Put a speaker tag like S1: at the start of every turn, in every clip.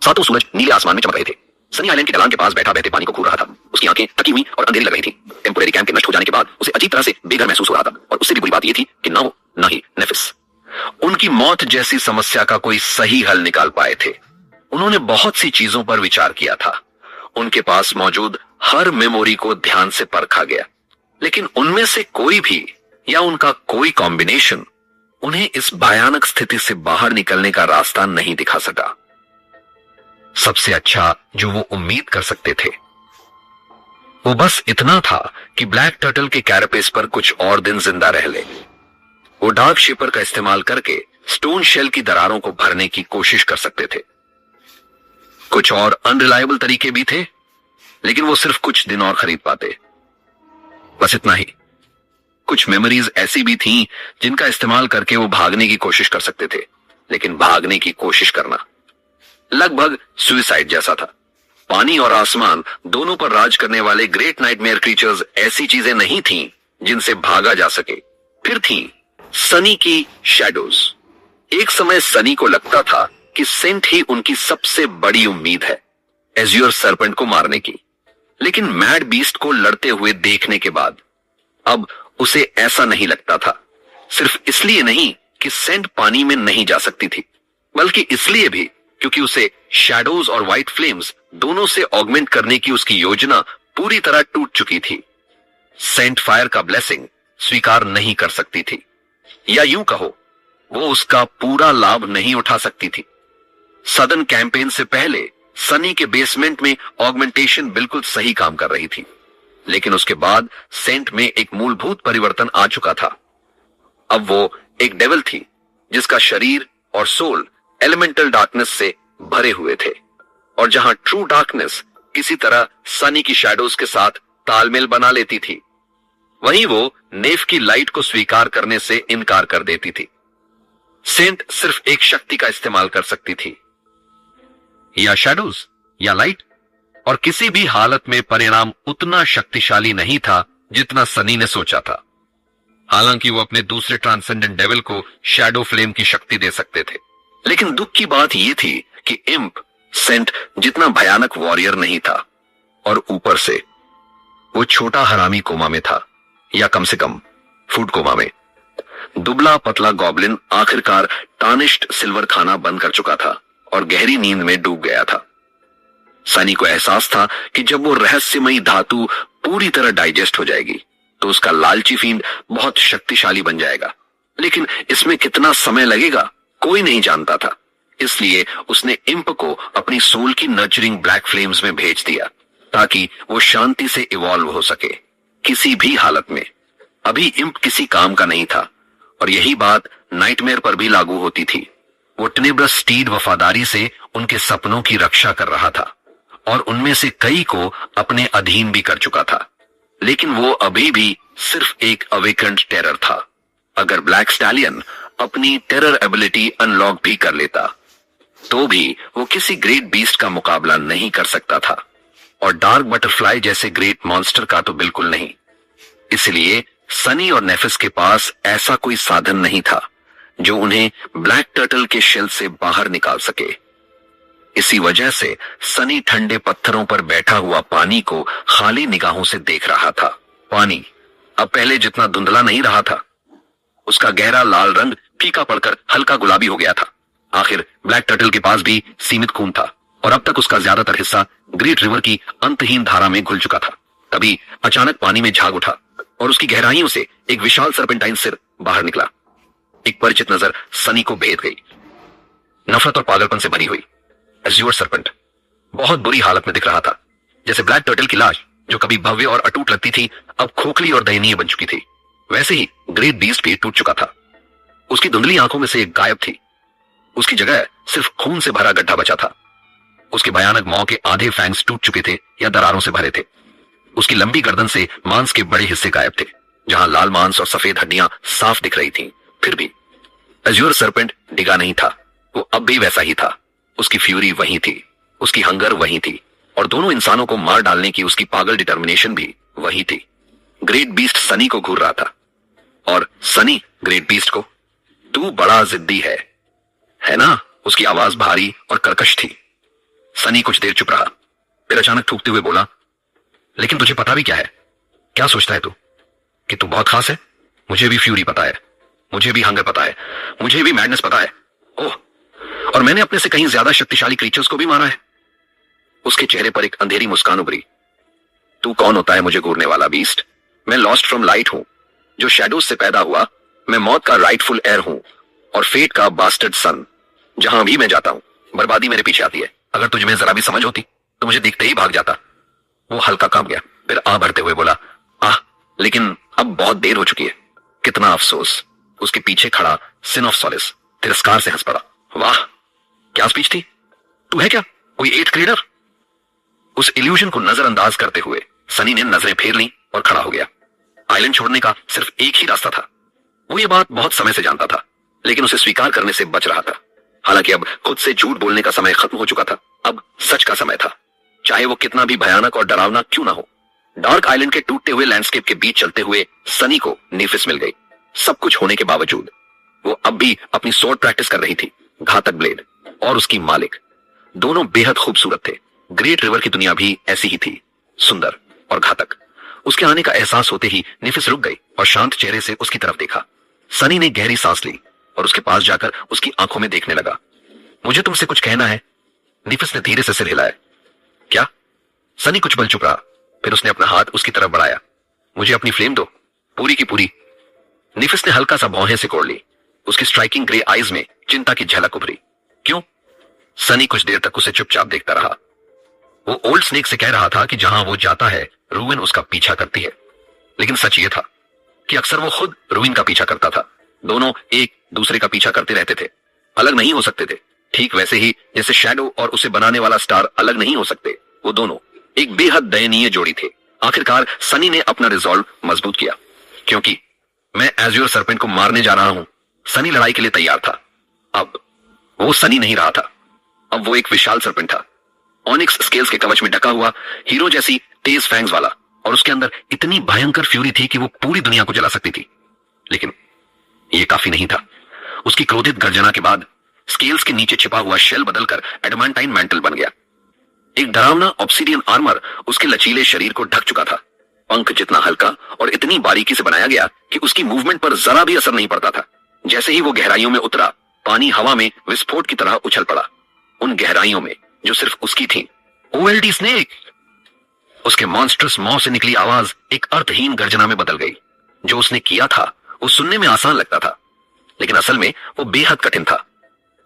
S1: सातों सूरज नीले आसमान में चमक रहे थे। सनी आइलैंड की ढलान के पास बैठा बहते पानी को घूर रहा था। उसकी आंखें थकी हुई और अंधेरी लग रही थी। टेम्पोरेरी कैंप के नष्ट हो जाने के बाद उसे अजीब तरह से बेघर महसूस हो रहा था, और उससे भी बुरी बात यह थी कि ना वो ना ही नेफिस उनकी मौत जैसी समस्या का कोई सही हल निकाल पाए थे। उन्होंने बहुत सी चीजों पर विचार किया था। उनके पास मौजूद हर मेमोरी को ध्यान से परखा गया, लेकिन उनमें से कोई भी या उनका कोई कॉम्बिनेशन उन्हें इस भयानक स्थिति से बाहर निकलने का रास्ता नहीं दिखा सका। सबसे अच्छा जो वो उम्मीद कर सकते थे वो बस इतना था कि ब्लैक टर्टल के कैरापेस पर कुछ और दिन जिंदा रह ले। वो डार्क शिपर का इस्तेमाल करके स्टोन शेल की दरारों को भरने की कोशिश कर सकते थे। कुछ और अनरिलायबल तरीके भी थे, लेकिन वो सिर्फ कुछ दिन और खरीद पाते, बस इतना ही। कुछ मेमोरीज ऐसी भी थीं जिनका इस्तेमाल करके वो भागने की कोशिश कर सकते थे, लेकिन भागने की कोशिश करना लगभग सुइसाइड जैसा था। पानी और आसमान दोनों पर राज करने वाले ग्रेट नाइटमेयर क्रीचर्स ऐसी चीजें नहीं थीं जिनसे भागा जा सके। फिर थीं सनी की शैडोज। एक समय सनी को लगता था कि सेंट ही उनकी सबसे बड़ी उम्मीद है एज्योर सर्पेंट को मारने की, लेकिन मैड बीस्ट को लड़ते हुए देखने के बाद अब उसे ऐसा नहीं लगता था। सिर्फ इसलिए नहीं कि सेंट पानी में नहीं जा सकती थी, बल्कि इसलिए भी क्योंकि उसे शैडोज और व्हाइट फ्लेम्स दोनों से ऑगमेंट करने की उसकी योजना पूरी तरह टूट चुकी थी। सेंट फायर का ब्लेसिंग स्वीकार नहीं कर सकती थी, या यूं कहो वो उसका पूरा लाभ नहीं उठा सकती थी। सदर्न कैंपेन से पहले सनी के बेसमेंट में ऑगमेंटेशन बिल्कुल सही काम कर रही थी, लेकिन उसके बाद सेंट में एक मूलभूत परिवर्तन आ चुका था। अब वो एक डेविल थी जिसका शरीर और सोल एलिमेंटल डार्कनेस से भरे हुए थे, और जहां ट्रू डार्कनेस किसी तरह सनी की शैडोज के साथ तालमेल बना लेती थी, वहीं वो नेफ की लाइट को स्वीकार करने से इनकार कर देती थी। सेंट सिर्फ एक शक्ति का इस्तेमाल कर सकती थी, या शैडोज या लाइट, और किसी भी हालत में परिणाम उतना शक्तिशाली नहीं था जितना सनी ने सोचा था। हालांकि वो अपने दूसरे ट्रांसेंडेंट डेविल को शैडो फ्लेम की शक्ति दे सकते थे, लेकिन दुख की बात यह थी कि इम्प सेंट जितना भयानक वॉरियर नहीं था, और ऊपर से वो छोटा हरामी कोमा में था, या कम से कम फूड कोमा में। दुबला पतला गॉब्लिन आखिरकार टार्निश्ड सिल्वर खाना बंद कर चुका था और गहरी नींद में डूब गया था। सनी को एहसास था कि जब वो रहस्यमयी धातु पूरी तरह डाइजेस्ट हो जाएगी तो उसका लालची फींड बहुत शक्तिशाली बन जाएगा, लेकिन इसमें कितना समय लगेगा कोई नहीं जानता था। इसलिए उसने इम्प को अपनी सोल की नर्चरिंग ब्लैक फ्लेम्स में भेज दिया ताकि वो शांति से इवॉल्व हो सके किसी भी हालत में। अभी इम्प किसी काम का नहीं था, और यही बात नाइटमेयर पर भी लागू होती थी। वो टेनेब्रस स्टीड वफादारी से उनके सपनों की रक्षा कर रहा था, और उनमें से कई को अपने अधीन भी कर चुका था, लेकिन वो अभी भी सिर्फ एक अवेकेंड टेरर था। अगर ब्लैक स्टैलियन अपनी टेरर एबिलिटी अनलॉक भी कर लेता तो भी वो किसी ग्रेट बीस्ट का मुकाबला नहीं कर सकता था, और डार्क बटरफ्लाई जैसे ग्रेट मॉन्स्टर का तो बिल्कुल नहीं। इसलिए सनी और नेफिस के पास ऐसा कोई साधन नहीं था जो उन्हें ब्लैक टर्टल के शेल से बाहर निकाल सके। इसी वजह से सनी ठंडे पत्थरों पर बैठा हुआ पानी को खाली निगाहों से देख रहा था। पानी अब पहले जितना धुंधला नहीं रहा था, उसका गहरा लाल रंग फीका पड़कर हल्का गुलाबी हो गया था। आखिर ब्लैक टर्टल के पास भी सीमित खून था, और अब तक उसका ज्यादातर हिस्सा ग्रेट रिवर की अंतहीन धारा में घुल चुका था। तभी अचानक पानी में झाग उठा और उसकी गहराइयों से एक विशाल सर्पेंटाइन सिर बाहर निकला। एक परिचित नजर सनी को भेद गई, नफरत और पागलपन से भरी हुई। एज्योर सर्पेंट बहुत बुरी हालत में दिख रहा था, जैसे ब्लैक टर्टल की लाश जो कभी भव्य और अटूट लगती थी अब खोखली और दयनीय बन चुकी थी। वैसे ही ग्रेट बीस्ट भी टूट चुका था। उसकी धुंधली आंखों में से एक गायब थी, उसकी जगह सिर्फ खून से भरा गड्ढा बचा था। उसके भयानक मौ के आधे फैंग्स टूट चुके थे या दरारों से भरे थे। उसकी लंबी गर्दन से मांस के बड़े हिस्से गायब थे, जहां लाल मांस और सफेद हड्डियां साफ दिख रही थीं। फिर भी एज्योर सर्पेंट डिगा नहीं था, वो अब भी वैसा ही था। उसकी फ्यूरी वही थी, उसकी हंगर वही थी, और दोनों इंसानों को मार डालने की उसकी पागल डिटर्मिनेशन भी वही थी। ग्रेट बीस्ट सनी को घूर रहा था, और सनी ग्रेट बीस्ट को, तू बड़ा जिद्दी है ना? उसकी आवाज भारी और कर्कश थी। सनी कुछ देर चुप रहा, फिर अचानक थूकते हुए बोला, लेकिन तुझे पता भी क्या है? क्या सोचता है तू कि तू बहुत खास है? मुझे भी फ्यूरी पता है, मुझे भी हंगर पता है, मुझे भी मैडनेस पता है। ओह, और मैंने अपने से कहीं ज्यादा शक्तिशाली क्रीचर्स को भी मारा है। उसके चेहरे पर एक अंधेरी मुस्कान उभरी। तू कौन होता है मुझे घूरने वाला बीस्ट? मैं लॉस्ट फ्रॉम लाइट हूं, जो शैडोज से पैदा हुआ। मैं मौत का राइटफुल एयर हूं और फेट का बास्टर्ड सन। जहां भी मैं जाता हूं, बर्बादी मेरे पीछे आती है। अगर तुझ में जरा भी समझ होती तो मुझे देखते ही भाग जाता। वो हल्का कांप गया, फिर भरते हुए बोला, लेकिन अब बहुत देर हो चुकी है। कितना अफसोस। उसके पीछे खड़ा सिन ऑफ सॉलिस तिरस्कार से हंस पड़ा। वाह, क्या स्पीच थी। तू है क्या कोई एट ग्रेडर? उस इल्यूजन को नजरअंदाज करते हुए सनी ने नजरें फेर ली और खड़ा हो गया। आइलैंड छोड़ने का सिर्फ एक ही रास्ता था। वो ये बात बहुत समय से जानता था, लेकिन उसे स्वीकार करने से बच रहा था। हालांकि अब खुद से झूठ बोलने का समय खत्म हो चुका था। अब सच का समय था, चाहे वो कितना भी भयानक और डरावना क्यों ना हो। डार्क आइलैंड के टूटते हुए लैंडस्केप के बीच चलते हुए सनी को नेफिस मिल गई। सब कुछ होने के बावजूद वो अब भी अपनी स्वॉर्ड प्रैक्टिस कर रही थी। घातक ब्लेड और उसकी मालिक दोनों बेहद खूबसूरत थे। ग्रेट रिवर की दुनिया भी ऐसी ही थी, सुंदर और घातक। उसके आने का एहसास होते ही नेफिस रुक गई और शांत चेहरे से उसकी तरफ देखा। सनी ने गहरी सांस ली और उसके पास जाकर उसकी आंखों में देखने लगा। मुझे तुमसे कुछ कहना है। नेफिस ने धीरे से सिर हिलाया। क्या? सनी कुछ पल चुप रहा, फिर उसने अपना हाथ उसकी तरफ बढ़ाया। मुझे अपनी फ्लेम दो, पूरी की पूरी। नेफिस ने हल्का सा भौहें सिकोड़ ली। उसकी स्ट्राइकिंग ग्रे आईज में चिंता की झलक उभरी। क्यों? सनी कुछ देर तक उसे चुपचाप देखता रहा। वो ओल्ड स्नेक से कह रहा था कि जहां वो जाता है रूइन उसका पीछा करती है, लेकिन सच ये था कि अक्सर वो खुद रूइन का पीछा करता था। दोनों एक दूसरे का पीछा करते रहते थे, अलग नहीं हो सकते थे। ठीक वैसे ही जैसे शैडो और उसे बनाने वाला स्टार अलग नहीं हो सकते, वो दोनों एक बेहद दयनीय जोड़ी थे। आखिरकार सनी ने अपना रिजॉल्व मजबूत किया। क्योंकि मैं एज़्योर सरपेंट को मारने जा रहा हूं। सनी लड़ाई के लिए तैयार था। अब वो सनी नहीं रहा था, अब वो एक विशाल सरपेंट था, ऑनिक्स स्केल्स के कवच में ढका हुआ, हीरो जैसी तेज फैंग्स वाला, और उसके अंदर इतनी भयंकर फ्यूरी थी कि वो पूरी दुनिया को जला सकती थी। लेकिन ये काफी नहीं था। उसकी क्रोधित गर्जना के बाद स्केल्स के नीचे छिपा हुआ शेल बदलकर एडमांटाइन मैंटल बन गया। एक डरावना ऑब्सिडियन आर्मर उसके लचीले शरीर को ढक चुका था। पंख जितना हल्का और इतनी बारीकी से बनाया गया कि उसकी मूवमेंट पर जरा भी असर नहीं पड़ता था। जैसे ही वो गहराइयों में उतरा, पानी हवा में विस्फोट की तरह उछल पड़ा। उन गहराइयों में जो सिर्फ उसकी थी। OLED snake! उसके मॉन्स्ट्रस मॉ से निकली आवाज एक अर्थहीन गर्जना में बदल गई। जो उसने किया था वो सुनने में आसान लगता था, लेकिन असल में वो बेहद कठिन था।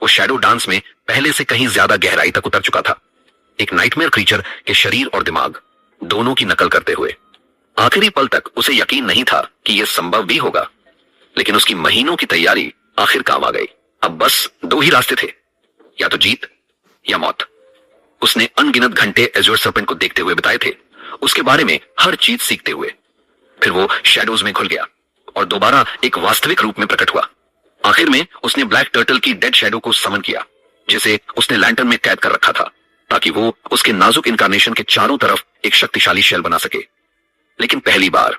S1: वो शैडो डांस में पहले से कहीं ज्यादा गहराई तक उतर चुका था, एक नाइटमेयर क्रीचर के शरीर और दिमाग दोनों की नकल करते हुए। आखिरी पल तक उसे यकीन नहीं था कि यह संभव भी होगा, लेकिन उसकी महीनों की तैयारी आखिर काम आ गई। अब बस दो ही रास्ते थे, या तो जीत या मौत। उसने अनगिनत घंटे एज़्योर सरपेंट को देखते हुए बिताए थे, उसके बारे में हर चीज सीखते हुए। फिर वो शैडोज में घुल गया और दोबारा एक वास्तविक रूप में प्रकट हुआ। आखिर में उसने ब्लैक टर्टल की डेड शैडो को समन किया, जिसे उसने लैंटर्न में कैद कर रखा था, ताकि वो उसके नाजुक इनकारनेशन के चारों तरफ एक शक्तिशाली शेल बना सके। लेकिन पहली बार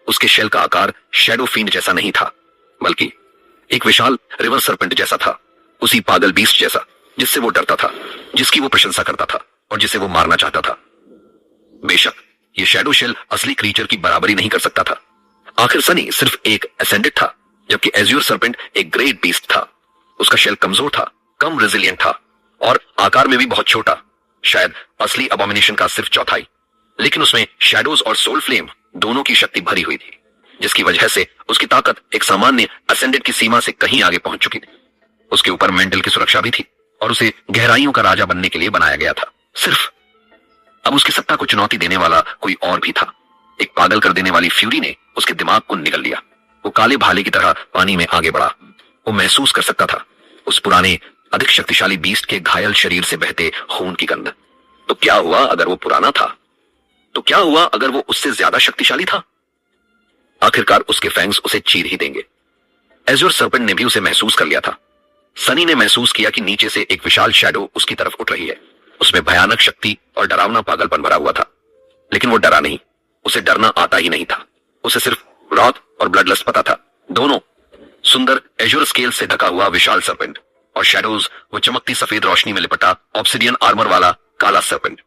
S1: उसके शेल का आकार शैडो फींड जैसा नहीं था, बल्कि एक विशाल रिवर सरपेंट जैसा था। उसी पागल बीस्ट जैसा जिससे वो डरता था, जिसकी वो प्रशंसा करता था और जिसे वो मारना चाहता था। बेशक ये शैडो शेल असली क्रीचर की बराबरी नहीं कर सकता था। आखिर सनी सिर्फ एक एसेंडेड था, जबकि एज़्योर सरपेंट एक ग्रेट बीस्ट था। उसका शेल कमजोर था, कम रेजिलिएंट था और आकार में भी बहुत छोटा, शायद असली अबोमिनेशन का सिर्फ चौथाई। लेकिन उसमें शैडोज और सोल फ्लेम दोनों की शक्ति भरी हुई थी, जिसकी वजह से उसकी ताकत एक सामान्य असेंडेड की सीमा से कहीं आगे पहुंच चुकी थी। उसके ऊपर मेंटल की सुरक्षा भी थी और उसे गहराइयों का राजा बनने के लिए बनाया गया था। सिर्फ अब उसकी सत्ता को चुनौती देने वाला कोई और भी था। एक पागल कर देने वाली फ्यूरी ने उसके दिमाग को निगल लिया। वो काले भाले की तरह पानी में आगे बढ़ा। वो महसूस कर सकता था उस पुराने अधिक शक्तिशाली बीस्ट के घायल शरीर से बहते खून की गंध। तो क्या हुआ अगर वो पुराना था? तो क्या हुआ अगर वो उससे ज्यादा शक्तिशाली था? आखिरकार उसके फैंग्स उसे चीर ही देंगे। एज़्योर सरपेंट ने भी उसे महसूस कर लिया था। सनी ने महसूस किया कि नीचे से एक विशाल शैडो उसकी तरफ उठ रही है। उसमें भयानक शक्ति और डरावना पागलपन भरा हुआ था, लेकिन वो डरा नहीं। उसे डरना आता ही नहीं था। उसे सिर्फ रॉथ और ब्लडलस्ट पता था। दोनों सुंदर एज़्योर स्केल से ढका हुआ विशाल सरपेंट और शैडोज वो चमकती सफेद रोशनी में लिपटा ऑब्सिडियन आर्मर वाला काला सर्पेंट।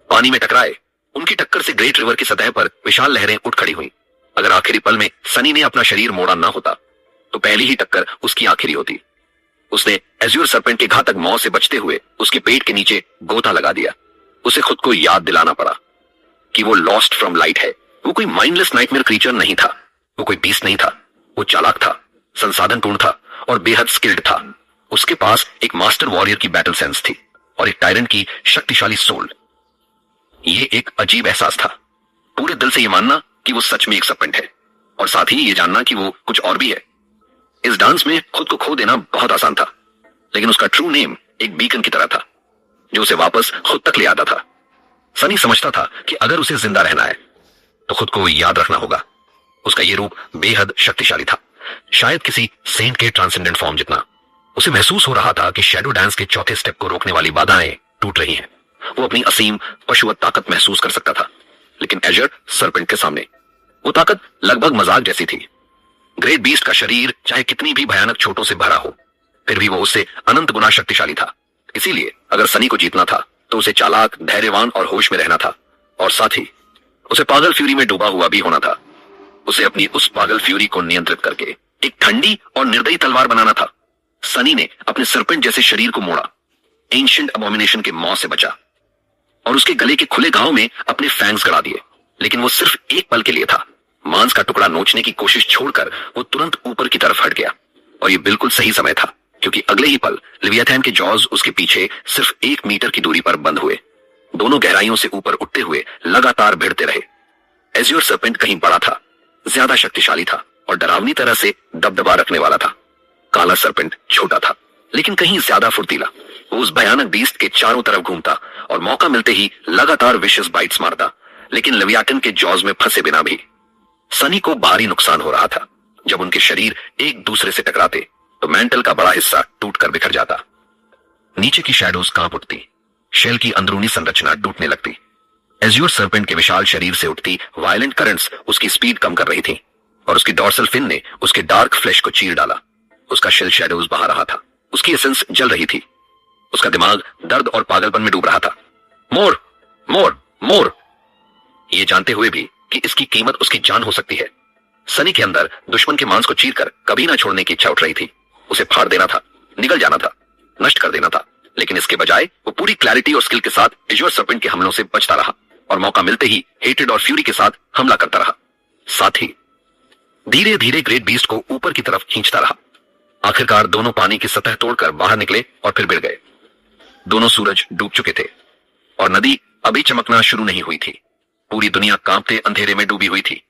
S1: पानी में टकराए। उनकी टक्कर से ग्रेट रिवर की सतह पर विशाल लहरें उठ खड़ी हुई। अगर आखिरी पल में सनी ने अपना शरीर मोड़ा ना होता तो पहली ही टक्कर उसकी आखिरी होती। उसने एज्योर सर्पेंट के घातक मौत से बचते हुए उसके पेट के नीचे गोता लगा दिया। उसे खुद को याद दिलाना पड़ा कि वो लॉस्ट फ्रॉम लाइट है। वो कोई माइंडलेस नाइटमेयर क्रीचर नहीं था, वो कोई बीस्ट नहीं था। वो चालाक था, संसाधनपूर्ण था और बेहद स्किल्ड था। उसके पास एक मास्टर वॉरियर की बैटल सेंस थी और एक टायरेंट की शक्तिशाली सोल। ये एक अजीब एहसास था, पूरे दिल से ये मानना कि वो सच में एक सर्पेंट है और साथ ही ये जानना कि वो कुछ और भी है। इस डांस में खुद को खो देना बहुत आसान था, लेकिन उसका ट्रू नेम एक बीकन की तरह था जो उसे वापस खुद तक ले आता था। सनी समझता था कि अगर उसे जिंदा रहना है तो खुद को याद रखना होगा। उसका ये रूप बेहद शक्तिशाली था, शायद किसी सेंट के ट्रांसेंडेंट फॉर्म जितना। उसे महसूस हो रहा था कि शैडो डांस के चौथे स्टेप को रोकने वाली बाधाएं टूट रही हैं। वो अपनी असीम पशुवत ताकत महसूस कर सकता था, लेकिन एजर सर्पेंट के सामने वो ताकत लगभग मजाक जैसी थी। ग्रेट बीस्ट का शरीर चाहे कितनी भी भयानक चोटों से भरा हो, फिर भी वो उससे अनंत गुना शक्तिशाली था। इसीलिए अगर सनी को जीतना था तो उसे चालाक, धैर्यवान और होश में रहना था, और साथ ही उसे पागल फ्यूरी में डूबा हुआ भी होना था। उसे अपनी उस पागल फ्यूरी को नियंत्रित करके एक ठंडी और निर्दयी तलवार बनाना था। सनी ने अपने सर्पेंट जैसे शरीर को मोड़ा, एंशिएंट अबॉमिनेशन के मौत से बचा और उसके गले के खुले घाव में अपने फैंग्स गड़ा दिए, लेकिन वो सिर्फ एक पल के लिए था। मांस का टुकड़ा नोचने की कोशिश छोड़कर वो तुरंत ऊपर की तरफ हट गया, और ये बिल्कुल सही समय था क्योंकि अगले ही पल लिवियाथैन के जॉज उसके पीछे सिर्फ 1 मीटर की दूरी पर बंद हुए। दोनों गहराइयों से ऊपर उठते हुए लगातार भिड़ते रहे। एज्योर सर्पेंट कहीं बड़ा था, ज्यादा शक्तिशाली था और डरावनी तरह से दबदबा रखने वाला था। काला सर्पेंट छोटा था लेकिन कहीं ज्यादा फुर्तीला। वो उस भयानक बीस्ट के चारों तरफ घूमता और मौका मिलते ही लगातार विशियस बाइट्स मारता, लेकिन लिवियाथन के जॉज में फंसे बिना भी। सनी को भारी नुकसान हो रहा था। जब उनके शरीर एक दूसरे से टकराते तो मेंटल का बड़ा हिस्सा टूटकर बिखर जाता। नीचे की शैडोज कांप उठती, शेल की अंदरूनी संरचना टूटने लगती। एज्योर सर्पेंट के विशाल शरीर से उठती वायलेंट करंट्स उसकी स्पीड कम कर रही थी और उसकी डॉर्सल फिन ने उसके डार्क फ्लैश को चीर डाला। उसका शेल शैडोज बहा रहा था, उसकी एसेंस जल रही थी। उसका दिमाग दर्द और पागलपन में डूब रहा था। मोर, मोर, मोर, ये जानते हुए भी कि इसकी कीमत उसकी जान हो सकती है। सनी के अंदर दुश्मन के मांस को चीरकर कभी ना छोड़ने की इच्छा उठ रही थी। उसे फाड़ देना था, निगल जाना था, नष्ट कर देना था, लेकिन इसके बजाय वो पूरी क्लैरिटी और स्किल के साथ एज्योर सर्पेंट के हमलों से बचता रहा और मौका मिलते ही हेटेड और फ्यूरी के साथ हमला करता रहा। साथ ही धीरे धीरे ग्रेट बीस्ट को ऊपर की तरफ खींचता रहा। आखिरकार दोनों पानी की सतह तोड़कर बाहर निकले और फिर गिर गए। दोनों सूरज डूब चुके थे और नदी अभी चमकना शुरू नहीं हुई थी। पूरी दुनिया कांपते अंधेरे में डूबी हुई थी।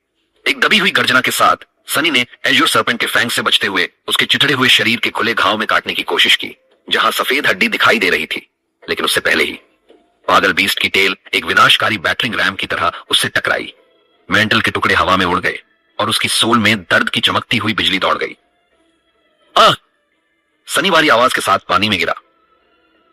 S1: एक दबी हुई गर्जना के साथ सनी ने एज्योर सर्पेंट के फैंग से बचते हुए उसके चिथड़े हुए शरीर के खुले घाव में काटने की कोशिश की, जहां सफेद हड्डी दिखाई दे रही थी। लेकिन उससे पहले ही पागल बीस्ट की टेल एक विनाशकारी बैटरिंग रैम की तरह उससे टकराई। मेंटल के टुकड़े हवा में उड़ गए और उसकी सोल में दर्द की चमकती हुई बिजली दौड़ गई। सनी वाली आवाज के साथ पानी में गिरा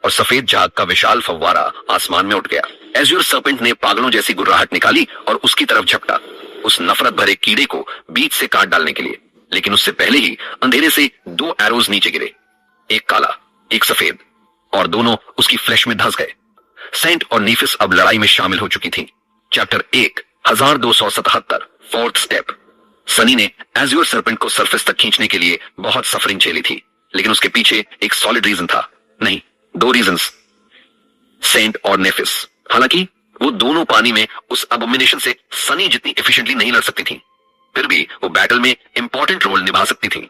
S1: और सफेद झाग का विशाल फव्वारा आसमान में उठ गया। एज्योर सर्पेंट ने पागलों जैसी गुर्राहट निकाली और उसकी तरफ झपटा, उस नफरत भरे कीड़े को बीच से काट डालने के लिए। लेकिन उससे पहले ही अंधेरे से 2 एरोज नीचे गिरे, एक काला एक सफेद, और दोनों उसकी फ्लैश में धंस गए। सेंट और नीफिस अब लड़ाई में शामिल हो चुकी थी। Chapter 1 1277 fourth step. सनी ने एज्योर सर्पेंट को सरफेस तक खींचने के लिए बहुत सफरिंग झेली थी, लेकिन उसके पीछे एक सॉलिड रीजन था, नहीं 2 रीजंस, सेंट और नेफिस। हालांकि वो दोनों पानी में उस अबोमिनेशन से सनी जितनी एफिशिएंटली नहीं लड़ सकती थी, फिर भी वो बैटल में इंपॉर्टेंट रोल निभा सकती थी।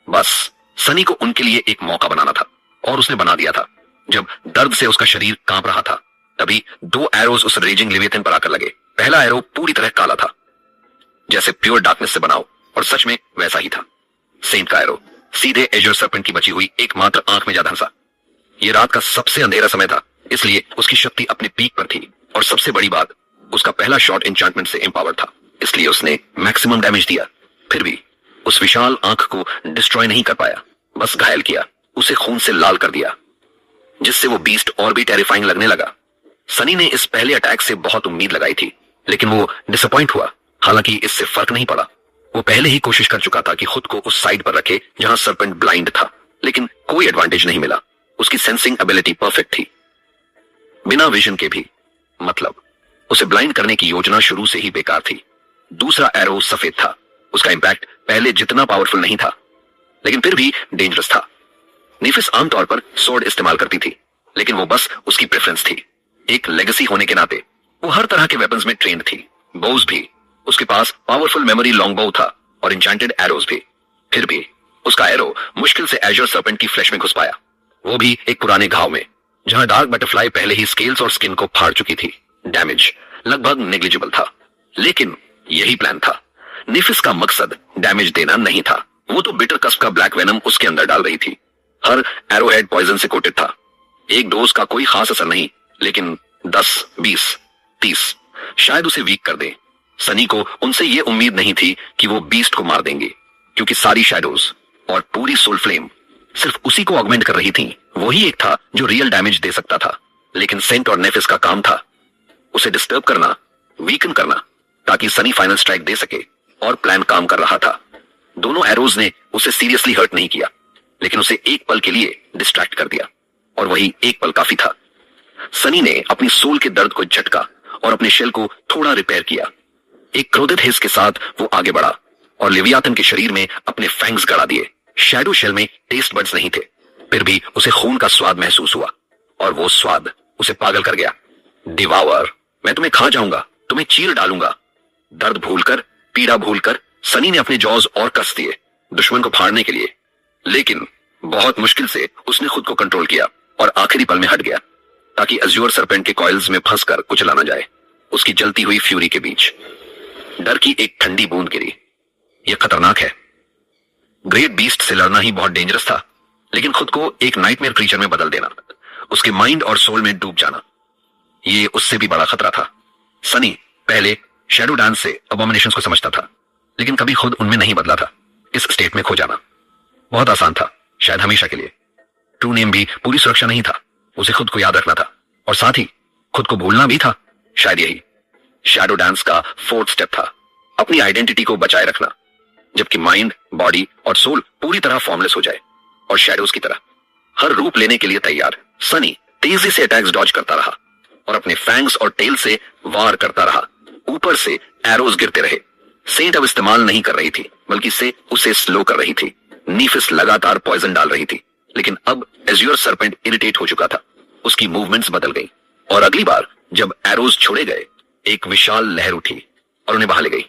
S1: बस सनी को उनके लिए एक मौका बनाना था और उसने बना दिया था। जब दर्द से उसका शरीर कांप रहा था, तभी 2 एरोज उस रेजिंग लिवियथन पर आकर लगे। पहला एरो पूरी तरह काला था, जैसे प्योर डार्कनेस से बनाओ, और सच में वैसा ही था। सेंट का एरो सीधे एज्योर सर्पेंट की बची हुई एकमात्र आंख में जा धंसा। यह रात का सबसे अंधेरा समय था, इसलिए उसकी शक्ति अपने पीक पर थी, और सबसे बड़ी बात, उसका पहला शॉट एन्चांटमेंट से एम्पावर्ड था, इसलिए उसने मैक्सिमम डैमेज दिया। फिर भी उस विशाल आंख को डिस्ट्रॉय नहीं कर पाया, बस घायल किया, उसे खून से लाल कर दिया, जिससे वो बीस्ट और भी टेरिफाइंग लगने लगा। सनी ने इस पहले अटैक से बहुत उम्मीद लगाई थी, लेकिन वो डिसअपॉइंट हुआ। हालांकि इससे फर्क नहीं पड़ा, वो पहले ही कोशिश कर चुका था कि खुद को उस साइड पर रखे जहां सर्पेंट ब्लाइंड था, लेकिन कोई एडवांटेज नहीं मिला। उसकी सेंसिंग एबिलिटी परफेक्ट थी। बिना विजन के भी। मतलब उसे ब्लाइंड करने की योजना शुरू से ही बेकार थी। दूसरा एरो सफेद था। उसका इंपैक्ट पहले जितना पावरफुल नहीं था, लेकिन फिर भी डेंजरस था। नेफिस आमतौर पर स्वॉर्ड इस्तेमाल करती थी, लेकिन वो बस उसकी प्रेफरेंस थी। एक लेगेसी होने के नाते वो हर तरह के वेपन्स में ट्रेंड थी, बोज भी। उसके पास पावरफुल मेमोरी लॉन्ग बो था और इंचेंटेड एरोज भी। फिर भी उसका एरो मुश्किल से एजर सर्पेंट की फ्लैश में घुस पाया, वो भी एक पुराने घाव में जहां डार्क बटरफ्लाई पहले ही स्केल्स और स्किन को फाड़ चुकी थी। डैमेज लगभग नेग्लिजिबल था, लेकिन यही प्लान था। नेफिस का मकसद डैमेज देना नहीं था, वो तो बिटर कस्प का ब्लैक वेनम उसके अंदर डाल रही थी। हर एरोहेड पॉइजन से कोटेड था। एक डोज का कोई खास असर नहीं, लेकिन 10, 20, 30 शायद उसे वीक कर दे। सनी को उनसे यह उम्मीद नहीं थी कि वो बीस्ट को मार देंगे, क्योंकि सारी शैडोज और पूरी सोल फ्लेम सिर्फ उसी को ऑगमेंट कर रही थी। वही एक था जो रियल डैमेज दे सकता था। लेकिन सेंट और नेफिस का काम था उसे डिस्टर्ब करना, वीकन करना, ताकि सनी फाइनल स्ट्राइक दे सके। और प्लान काम कर रहा था। दोनों एरोज ने उसे सीरियसली हर्ट नहीं किया, लेकिन उसे एक पल के लिए डिस्ट्रैक्ट कर दिया, और वही एक पल काफी था। सनी ने अपनी सोल के दर्द को झटका और अपने शेल को थोड़ा रिपेयर किया। एक क्रोधित हिस के साथ वो आगे बढ़ा और लिवियाथन के शरीर में अपने फैंग्स गड़ा दिए। शैडो शेल में टेस्ट बड्स नहीं थे, फिर भी उसे खून का स्वाद महसूस हुआ, और वो स्वाद उसे पागल कर गया। डिवावर, मैं तुम्हें खा जाऊंगा, तुम्हें चीर डालूंगा। दर्द भूलकर, पीड़ा भूलकर सनी ने अपने जॉज और कस दिए दुश्मन को फाड़ने के लिए, लेकिन बहुत मुश्किल से उसने खुद को कंट्रोल किया और आखिरी पल में हट गया, ताकि अज़्योर सरपेंट के कॉइल्स में फंसकर कुचला न जाए। उसकी जलती हुई फ्यूरी के बीच डर की एक ठंडी बूंद गिरी। यह खतरनाक है। ग्रेट बीस्ट से लड़ना ही बहुत डेंजरस था, लेकिन खुद को एक नाइटमेयर क्रीचर में बदल देना, उसके माइंड और सोल में डूब जाना, ये उससे भी बड़ा खतरा था। सनी पहले शैडो डांस से अबॉमिनेशंस को समझता था, लेकिन कभी खुद उनमें नहीं बदला था। इस स्टेट में खो जाना बहुत आसान था, शायद हमेशा के लिए। ट्रू नेम भी पूरी सुरक्षा नहीं था, उसे खुद को याद रखना था, और साथ ही खुद को भूलना भी था। शायद यही शैडो डांस का फोर्थ स्टेप था, अपनी आइडेंटिटी को बचाए रखना, जबकि माइंड, बॉडी और सोल पूरी तरह फॉर्मलेस हो जाए और शैडोज की तरह हर रूप लेने के लिए तैयार। सनी तेजी से अटैक्स डॉज करता रहा और अपने फैंग्स और टेल से वार करता रहा। ऊपर से एरोज गिरते रहे। सेंट अब इस्तेमाल नहीं कर रही थी, बल्कि से उसे स्लो कर रही थी। नीफिस लगातार पॉइजन डाल रही थी, लेकिन अब एज़्योर सरपेंट इरिटेट हो चुका था। उसकी मूवमेंट्स बदल गई, और अगली बार जब एरोज छोड़े गए, एक विशाल लहर उठी और उन्हें बहा ले गई।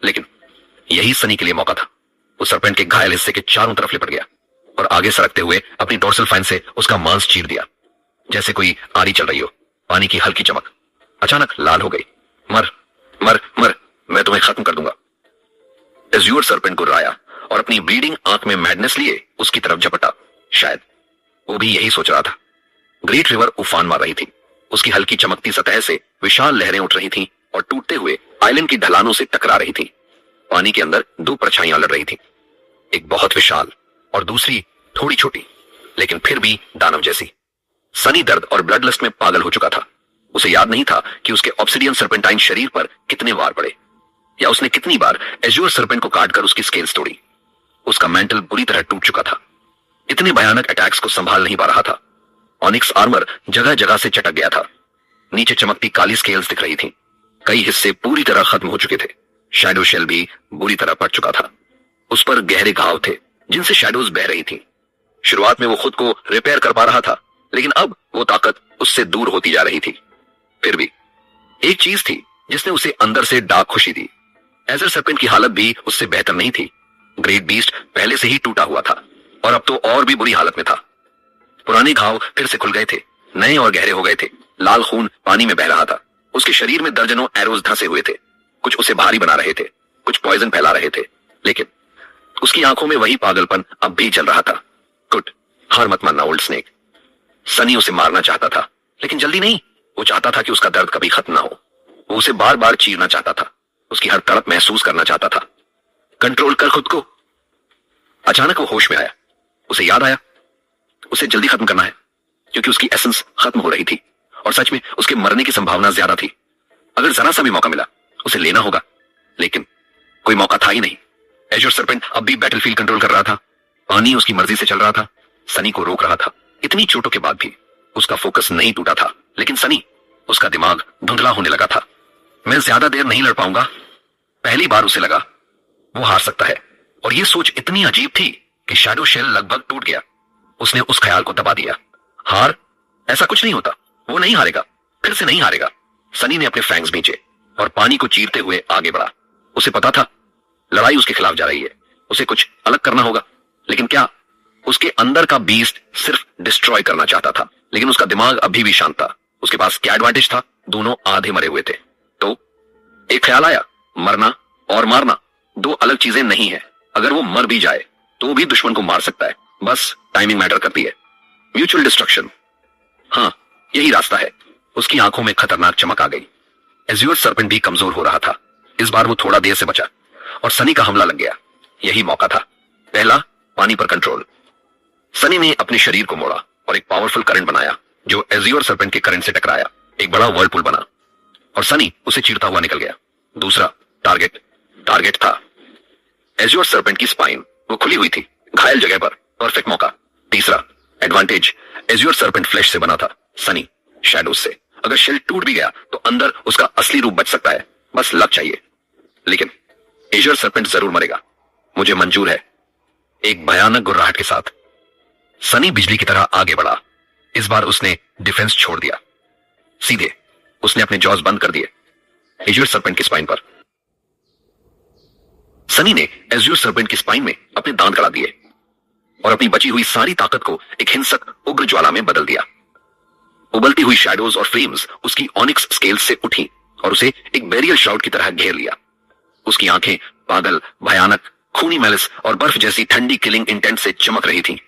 S1: लेकिन यही सनी के लिए मौका था। वो सरपेंट के घायल हिस्से के चारों तरफ लिपट गया और आगे सरकते हुए अपनी डोर्सल फाइन से उसका मांस चीर दिया, जैसे कोई आरी चल रही हो। पानी की हल्की चमक अचानक लाल हो गई। मर मर मर, मैं तुम्हें खत्म कर दूंगा। एज़्योर सरपेंट को राया और अपनी ब्लीडिंग आंख में मैडनेस लिए उसकी तरफ झपटा। शायद वो भी यही सोच रहा था। ग्रेट रिवर उफान मार रही थी। उसकी हल्की चमकती सतह से विशाल लहरें उठ रही थीं और टूटते हुए आइलैंड की ढलानों से टकरा रही थी। पानी के अंदर दो परछाइयां लड़ रही थी, एक बहुत विशाल और दूसरी थोड़ी छोटी, लेकिन फिर भी दानव जैसी। सनी दर्द और ब्लड लस्ट में पागल हो चुका था। उसे याद नहीं था कि उसके ऑब्सिडियन सर्पेंटाइन शरीर पर कितने वार पड़े, या उसने कितनी बार एज़्योर सरपेंट को काटकर उसकी स्केल्स तोड़ी। उसका मेंटल बुरी तरह टूट चुका था। इतने भयानक अटैक्स को संभाल नहीं पा रहा था। ऑनिक्स आर्मर जगह जगह से चटक गया था। नीचे चमकती काली स्केल्स दिख रही थी। कई हिस्से पूरी तरह खत्म हो चुके थे। शैडो शेल भी बुरी तरह पट चुका था। उस पर गहरे घाव थे जिनसे शैडोज बह रही थी। शुरुआत में वो खुद को रिपेयर कर पा रहा था, लेकिन अब वो ताकत उससे दूर होती जा रही थी। फिर भी एक चीज थी जिसने उसे अंदर से डार्क खुशी दी। एज़र सरपेंट की हालत भी उससे बेहतर नहीं थी। ग्रेट बीस्ट पहले से ही टूटा हुआ था और अब तो और भी बुरी हालत में था। पुराने घाव फिर से खुल गए थे, नए और गहरे हो गए थे। लाल खून पानी में बह रहा था। उसके शरीर में दर्जनों एरोज धंसे हुए थे। कुछ उसे भारी बना रहे थे, कुछ पॉइजन फैला रहे थे, लेकिन उसकी आंखों में वही पागलपन अब भी चल रहा था। गुड, हार मत मानना ओल्ड स्नेक। सनी उसे मारना चाहता था, लेकिन जल्दी नहीं। वो चाहता था कि उसका दर्द कभी खत्म ना हो। वो उसे बार बार चीरना चाहता था, उसकी हर तड़प महसूस करना चाहता था। कंट्रोल कर खुद को। अचानक वो होश में आया। उसे याद आया उसे जल्दी खत्म करना है, क्योंकि उसकी एसेंस खत्म हो रही थी और सच में उसके मरने की संभावना ज्यादा थी। अगर जरा सा भी मौका मिला उसे लेना होगा, लेकिन कोई मौका था ही नहीं। एज़्योर सरपेंट अब भी बैटलफील्ड कंट्रोल कर रहा था। पानी उसकी मर्जी से चल रहा था। सनी को रोक रहा था। इतनी चोटों के बाद भी उसका फोकस नहीं टूटा था, लेकिन सनी, उसका दिमाग धुंधला होने लगा था। मैं ज्यादा देर नहीं लड़ पाऊंगा। पहली बार उसे लगा वो हार सकता है, और ये सोच इतनी अजीब थी कि शैडो शेल लगभग टूट गया। उसने उस ख्याल को दबा दिया। हार? ऐसा कुछ नहीं होता, वो नहीं हारेगा, फिर से नहीं हारेगा। सनी ने अपने फैंग्स खींचे और पानी को चीरते हुए आगे बढ़ा। उसे पता था लड़ाई उसके खिलाफ जा रही है, उसे कुछ अलग करना होगा। लेकिन क्या? उसके अंदर का बीस्ट सिर्फ डिस्ट्रॉय करना चाहता था, लेकिन उसका दिमाग अभी भी शांत था। उसके पास क्या एडवांटेज था? दोनों आधे मरे हुए थे। तो एक ख्याल आया, मरना और मारना दो अलग चीजें नहीं है। अगर वो मर भी जाए तो भी दुश्मन को मार सकता है, बस टाइमिंग मैटर करती है। म्यूचुअल डिस्ट्रक्शन, हाँ यही रास्ता है। उसकी आंखों में खतरनाक चमक आ गई। एज्योर सर्पेंट भी कमजोर हो रहा था। इस बार वो थोड़ा देर से बचा और सनी का हमला लग गया। यही मौका था। पहला, पानी पर कंट्रोल। सनी ने अपने शरीर को मोड़ा और एक पावरफुल करंट बनाया जो एज्योर सर्पेंट के करंट से टकराया। एक बड़ा वर्लपुल बना और सनी उसे चीरता हुआ निकल गया। दूसरा, टारगेट था एज्योर सर्पेंट की स्पाइन। वो खुली हुई थी, घायल जगह पर, परफेक्ट मौका। तीसरा, एडवांटेज। एज्योर सर्पेंट फ्लैश से बना था, सनी शैडोज से। अगर शेल टूट भी गया तो अंदर उसका असली रूप बच सकता है, बस लक चाहिए। लेकिन एज्योर सर्पेंट जरूर मरेगा, मुझे मंजूर है। एक भयानक गुर्राहट के साथ सनी बिजली की तरह आगे बढ़ा। इस बार उसने डिफेंस छोड़ दिया। सीधे उसने अपने जॉज बंद कर दिए एज्योर सर्पेंट की स्पाइन पर। सनी ने एज्योर सर्पेंट की स्पाइन में अपने दांत गड़ा दिए और अपनी बची हुई सारी ताकत को एक हिंसक उग्र ज्वाला में बदल दिया। उबलती हुई शैडोज और फ्लेम्स उसकी ऑनिक्स स्केल्स से उठी और उसे एक बैरियर श्राउड की तरह घेर लिया। उसकी आंखें पागल, भयानक, खूनी मैलिस और बर्फ जैसी ठंडी किलिंग इंटेंट से चमक रही थी।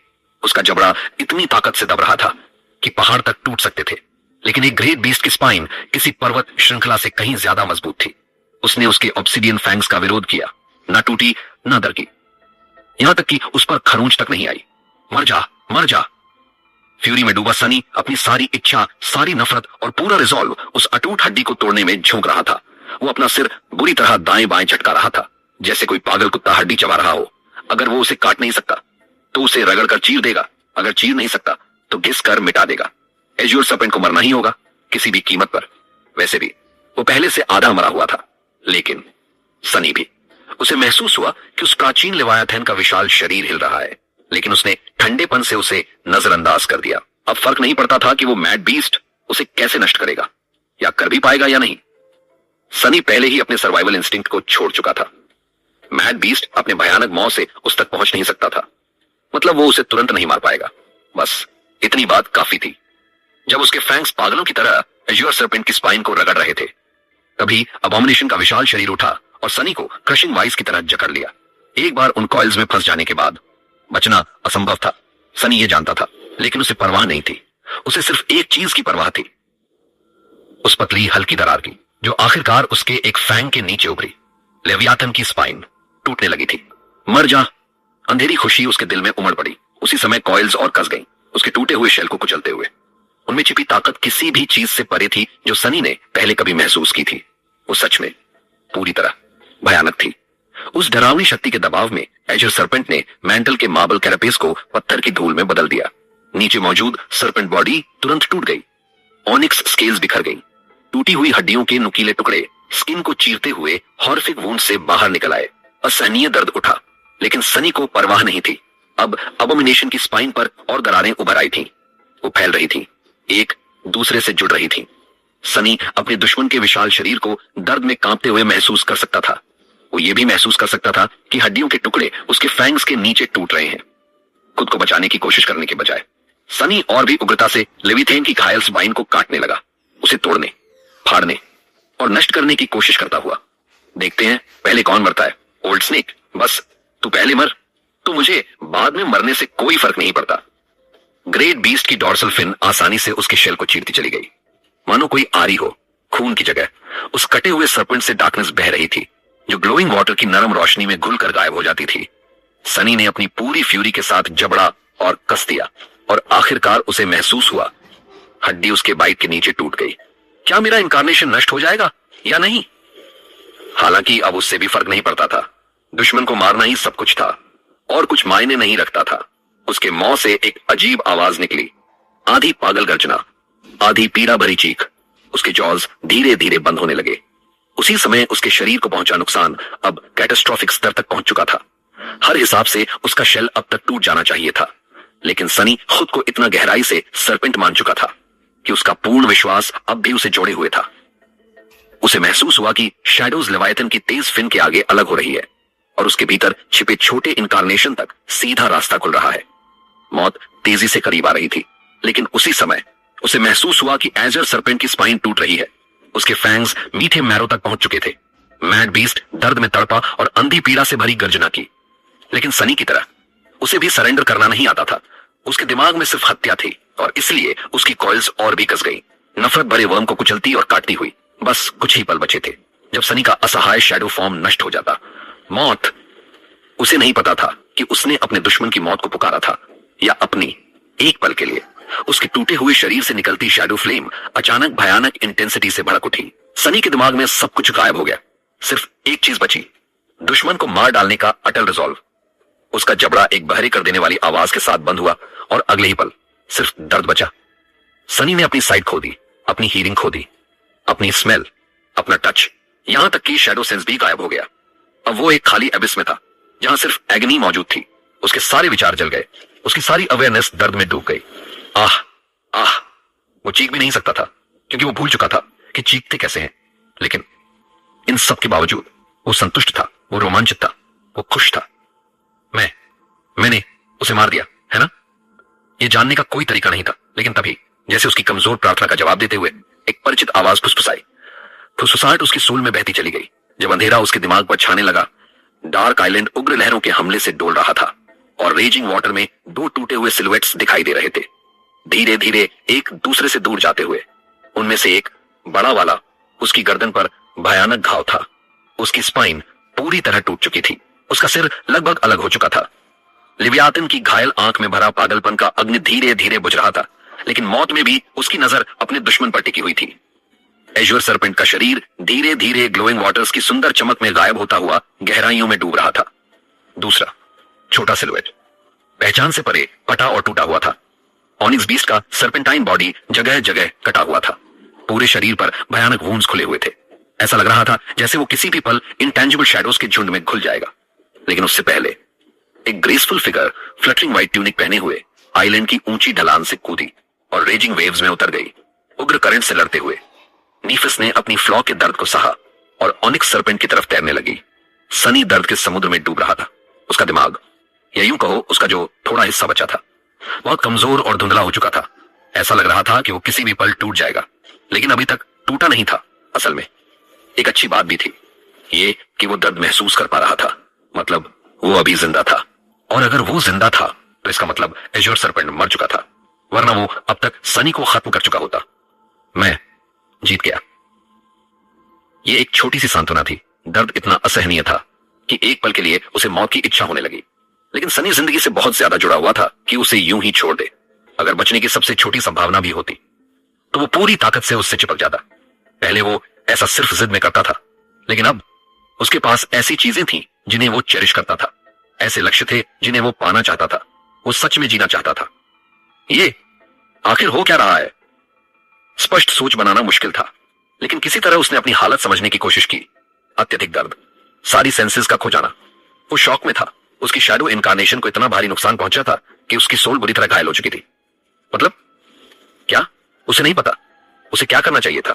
S1: उसका जबड़ा इतनी ताकत से दब रहा था कि पहाड़ तक टूट सकते थे। लेकिन एक ग्रेट बीस्ट की स्पाइन किसी पर्वत श्रृंखला से कहीं ज्यादा मजबूत थी। उसने उसके ऑब्सिडियन फैंग्स का विरोध किया, ना टूटी ना दरकी, यहां तक कि उस पर खरोंच तक नहीं आई। मर जा, मर जा। फ्यूरी में डूबा सनी अपनी सारी इच्छा, सारी नफरत और पूरा रिजॉल्व उस अटूट हड्डी को तोड़ने में झोंक रहा था। वो अपना सिर बुरी तरह दाएं बाएं झटका रहा था, जैसे कोई पागल कुत्ता हड्डी चबा रहा हो। अगर वो उसे काट नहीं सकता तो उसे रगड़कर चीर देगा, अगर चीर नहीं सकता तो घिस कर मिटा देगा। एज्योर सर्पेंट को मरना ही होगा, किसी भी कीमत पर। वैसे भी वो पहले से आधा मरा हुआ था, लेकिन सनी भी। उसे महसूस हुआ कि उस प्राचीन लेवायाथन का विशाल शरीर हिल रहा है, लेकिन उसने ठंडेपन से उसे नजरअंदाज कर दिया। अब फर्क नहीं पड़ता था कि वो मैड बीस्ट उसे कैसे नष्ट करेगा, या कर भी पाएगा या नहीं। सनी पहले ही अपने सर्वाइवल इंस्टिंक्ट को छोड़ चुका था। मैड बीस्ट अपने भयानक मौत से उस तक पहुंच नहीं सकता था, मतलब वो उसे तुरंत नहीं मार पाएगा। बस इतनी बात काफी थी। जब उसके फैंग्स पागलों की तरह एज्योर सर्पेंट की स्पाइन को रगड़ रहे थे, तभी अबॉमिनेशन का विशाल शरीर उठा और सनी को क्रशिंग वाइस की तरह जकड़ लिया। एक बार उन कॉइल्स में फंस जाने के बाद बचना असंभव था। सनी ये जानता था, लेकिन उसे परवाह नहीं थी। उसे सिर्फ एक चीज की परवाह थी, उस पतली हल्की दरार की, जो आखिरकार उसके एक फैंग के नीचे उभरी। लेवियाथन की स्पाइन टूटने लगी थी। मर जा। अंधेरी खुशी उसके दिल में उमड़ पड़ी। उसी समय कॉइल्स और कस गईं, उसके टूटे हुए शेल को कुचलते हुए। उनमें छिपी ताकत किसी भी चीज से परे थी जो सनी ने पहले कभी महसूस की थी। वो सच में पूरी तरह भयानक थी। उस डरावनी शक्ति के दबाव में एज्योर सर्पेंट ने मेंटल के मार्बल कैरापेस को पत्थर की धूल में बदल दिया। नीचे मौजूद सर्पेंट बॉडी तुरंत टूट गई। ऑनिक्स स्केल्स बिखर गई। टूटी हुई हड्डियों के नुकीले टुकड़े स्किन को चीरते हुए हॉरिफिक वुंड से बाहर निकल आए। असहनीय दर्द उठा, लेकिन सनी को परवाह नहीं थी। अब अबोमिनेशन की स्पाइन पर और दरारें उभर आई थीं। वो फैल रही थीं, एक दूसरे से जुड़ रही थीं। सनी अपने दुश्मन के विशाल शरीर को दर्द में कांपते हुए महसूस कर सकता था। वो ये भी महसूस कर सकता था कि हड्डियों के टुकड़े उसके फैंग्स के नीचे टूट रहे हैं। खुद को बचाने की कोशिश करने के बजाय सनी और भी उग्रता से लेविथेन की घायल स्पाइन को काटने लगा, उसे तोड़ने, फाड़ने और नष्ट करने की कोशिश करता हुआ। देखते हैं पहले कौन मरता है। ओल्ड स्नेक, बस तू पहले मर, तो मुझे बाद में मरने से कोई फर्क नहीं पड़ता। ग्रेट बीस्ट की डॉर्सल फिन आसानी से उसके शेल को चीरती चली गई, मानो कोई आरी हो। खून की जगह उस कटे हुए सर्पेंट से डार्कनेस बह रही थी, जो ग्लोइंग वाटर की नरम रोशनी में घुलकर गायब हो जाती थी। सनी ने अपनी पूरी फ्यूरी के साथ जबड़ा और कस दिया, और आखिरकार उसे महसूस हुआ हड्डी उसके बाइट के नीचे टूट गई। क्या मेरा इनकारनेशन नष्ट हो जाएगा या नहीं? हालांकि अब उससे भी फर्क नहीं पड़ता था। दुश्मन को मारना ही सब कुछ था, और कुछ मायने नहीं रखता था। उसके मुंह से एक अजीब आवाज निकली, आधी पागल गर्जना, आधी पीड़ा भरी चीख, उसके जॉज धीरे धीरे बंद होने लगे। उसी समय उसके शरीर को पहुंचा नुकसान अब कैटास्ट्रोफिक स्तर तक पहुंच चुका था। हर हिसाब से उसका शेल अब तक टूट जाना चाहिए था, लेकिन सनी खुद को इतना गहराई से सरपेंट मान चुका था कि उसका पूर्ण विश्वास अब भी उसे जोड़े हुए था। उसे महसूस हुआ कि शैडोज लेवायथन की तेज फिन के आगे अलग हो रही है और उसके भीतर छिपे छोटे इनकारनेशन तक सीधा रास्ता खुल रहा है। मौत तेजी से करीब आ रही थी, लेकिन उसी समय उसे महसूस हुआ कि एजर सरपेंट की स्पाइन टूट रही है। उसके फैंग्स मीठे मैरो तक पहुंच चुके थे। मैड बीस्ट दर्द में तड़पा और अंधी पीड़ा से भरी गर्जना की, लेकिन सनी की तरह उसे भी सरेंडर करना नहीं आता था। उसके दिमाग में सिर्फ हत्या थी और इसलिए उसकी कॉइल्स और भी कस गई, नफरत भरे वर्म को कुचलती और काटती हुई। बस कुछ ही पल बचे थे जब सनी का असहाय शैडो फॉर्म नष्ट हो जाता। मौत, उसे नहीं पता था कि उसने अपने दुश्मन की मौत को पुकारा था या अपनी। एक पल के लिए उसके टूटे हुए शरीर से निकलती शैडो फ्लेम अचानक भयानक इंटेंसिटी से भड़क उठी। सनी के दिमाग में सब कुछ गायब हो गया, सिर्फ एक चीज बची, दुश्मन को मार डालने का अटल रिजॉल्व। उसका जबड़ा एक बहरे कर देने वाली आवाज के साथ बंद हुआ और अगले ही पल सिर्फ दर्द बचा। सनी ने अपनी साइट खो दी, अपनी हीरिंग खो दी, अपनी स्मेल, अपना टच, यहां तक कि शैडो सेंस भी गायब हो गया। अब वो एक खाली एबिस में था जहां सिर्फ एगनी मौजूद थी। उसके सारे विचार जल गए, उसकी सारी अवेयरनेस दर्द में डूब गई। आह आह, वो चीख भी नहीं सकता था क्योंकि वो भूल चुका था कि चीखते कैसे हैं। लेकिन इन सब के बावजूद वो संतुष्ट था, वो रोमांचित था, वो खुश था। मैंने उसे मार दिया है ना? ये जानने का कोई तरीका नहीं था, लेकिन तभी जैसे उसकी कमजोर प्रार्थना का जवाब देते हुए एक परिचित आवाज फुसफुसाई। फुसफुसाहट उसकी सूल में बहती चली गई। जब अंधेरा उसके दिमाग पर छाने लगा, डार्क आइलैंड उग्र लहरों के हमले से डोल रहा था और रेजिंग वाटर में दो टूटे हुए सिलुएट्स दिखाई दे रहे थे, धीरे धीरे एक दूसरे से दूर जाते हुए। उनमें से एक, बड़ा वाला, उसकी गर्दन पर भयानक घाव था। उसकी स्पाइन पूरी तरह टूट चुकी थी, उसका सिर लगभग अलग हो चुका था। लिवियातन की घायल आंख में भरा पागलपन का अग्नि धीरे धीरे बुझ रहा था, लेकिन मौत में भी उसकी नजर अपने दुश्मन पर टिकी हुई थी। एज्योर सरपेंट का शरीर धीरे धीरे ग्लोइंग वाटर्स की सुंदर चमक में गायब होता हुआ गहराइयों में डूब रहा था। दूसरा छोटा सिलुएट पहचान से परे कटा और टूटा हुआ था। ऑनिक्स बीस्ट का सर्पेंटाइन बॉडी जगह जगह कटा हुआ था, पूरे शरीर पर भयानक वुंड्स खुले हुए थे। ऐसा लग रहा था जैसे वो किसी भी पल इंटेंजिबल शैडोज के झुंड में घुल जाएगा। लेकिन उससे पहले एक graceful figure fluttering white tunic पहने हुए आइलैंड की ऊंची ढलान से कूदी और रेजिंग वेव्स में उतर गई। उग्र करंट से लड़ते हुए नीफिस ने अपनी फ्लॉ के दर्द को सहा और ऑनिक्स सरपेंट की तरफ तैरने लगी। सनी दर्द के समुद्र में डूब रहा था। उसका दिमाग, या यूं कहो उसका जो थोड़ा हिस्सा बचा था, बहुत कमजोर और धुंधला हो चुका था। ऐसा लग रहा था कि वो किसी भी पल टूट जाएगा, लेकिन अभी तक टूटा नहीं था। असल में एक अच्छी बात भी थी, ये कि वो दर्द महसूस कर पा रहा था, मतलब वो अभी जिंदा था। और अगर वो जिंदा था तो इसका मतलब एज्योर सरपेंट मर चुका था, वरना वो अब तक सनी को खत्म कर चुका होता। मैं जीत गया। ये एक छोटी सी सांत्वना थी। दर्द इतना असहनीय था कि एक पल के लिए उसे मौत की इच्छा होने लगी, लेकिन सनी जिंदगी से बहुत ज्यादा जुड़ा हुआ था कि उसे यूं ही छोड़ दे। अगर बचने की सबसे छोटी संभावना भी होती तो वो पूरी ताकत से उससे चिपक जाता। पहले वो ऐसा सिर्फ जिद में करता था, लेकिन अब उसके पास ऐसी चीजें थीं जिन्हें वो चेरिश करता था, ऐसे लक्ष्य थे जिन्हें वो पाना चाहता था, वो सच में जीना चाहता था। ये आखिर हो क्या रहा है? स्पष्ट सोच बनाना मुश्किल था, लेकिन किसी तरह उसने अपनी हालत समझने की कोशिश की। अत्यधिक दर्द, सारी सेंसेस का खो जाना। वो शॉक में था। उसकी शैडो इनकारनेशन को इतना भारी नुकसान पहुंचा था कि उसकी सोल बुरी तरह घायल हो चुकी थी। मतलब क्या? उसे नहीं पता उसे क्या करना चाहिए था।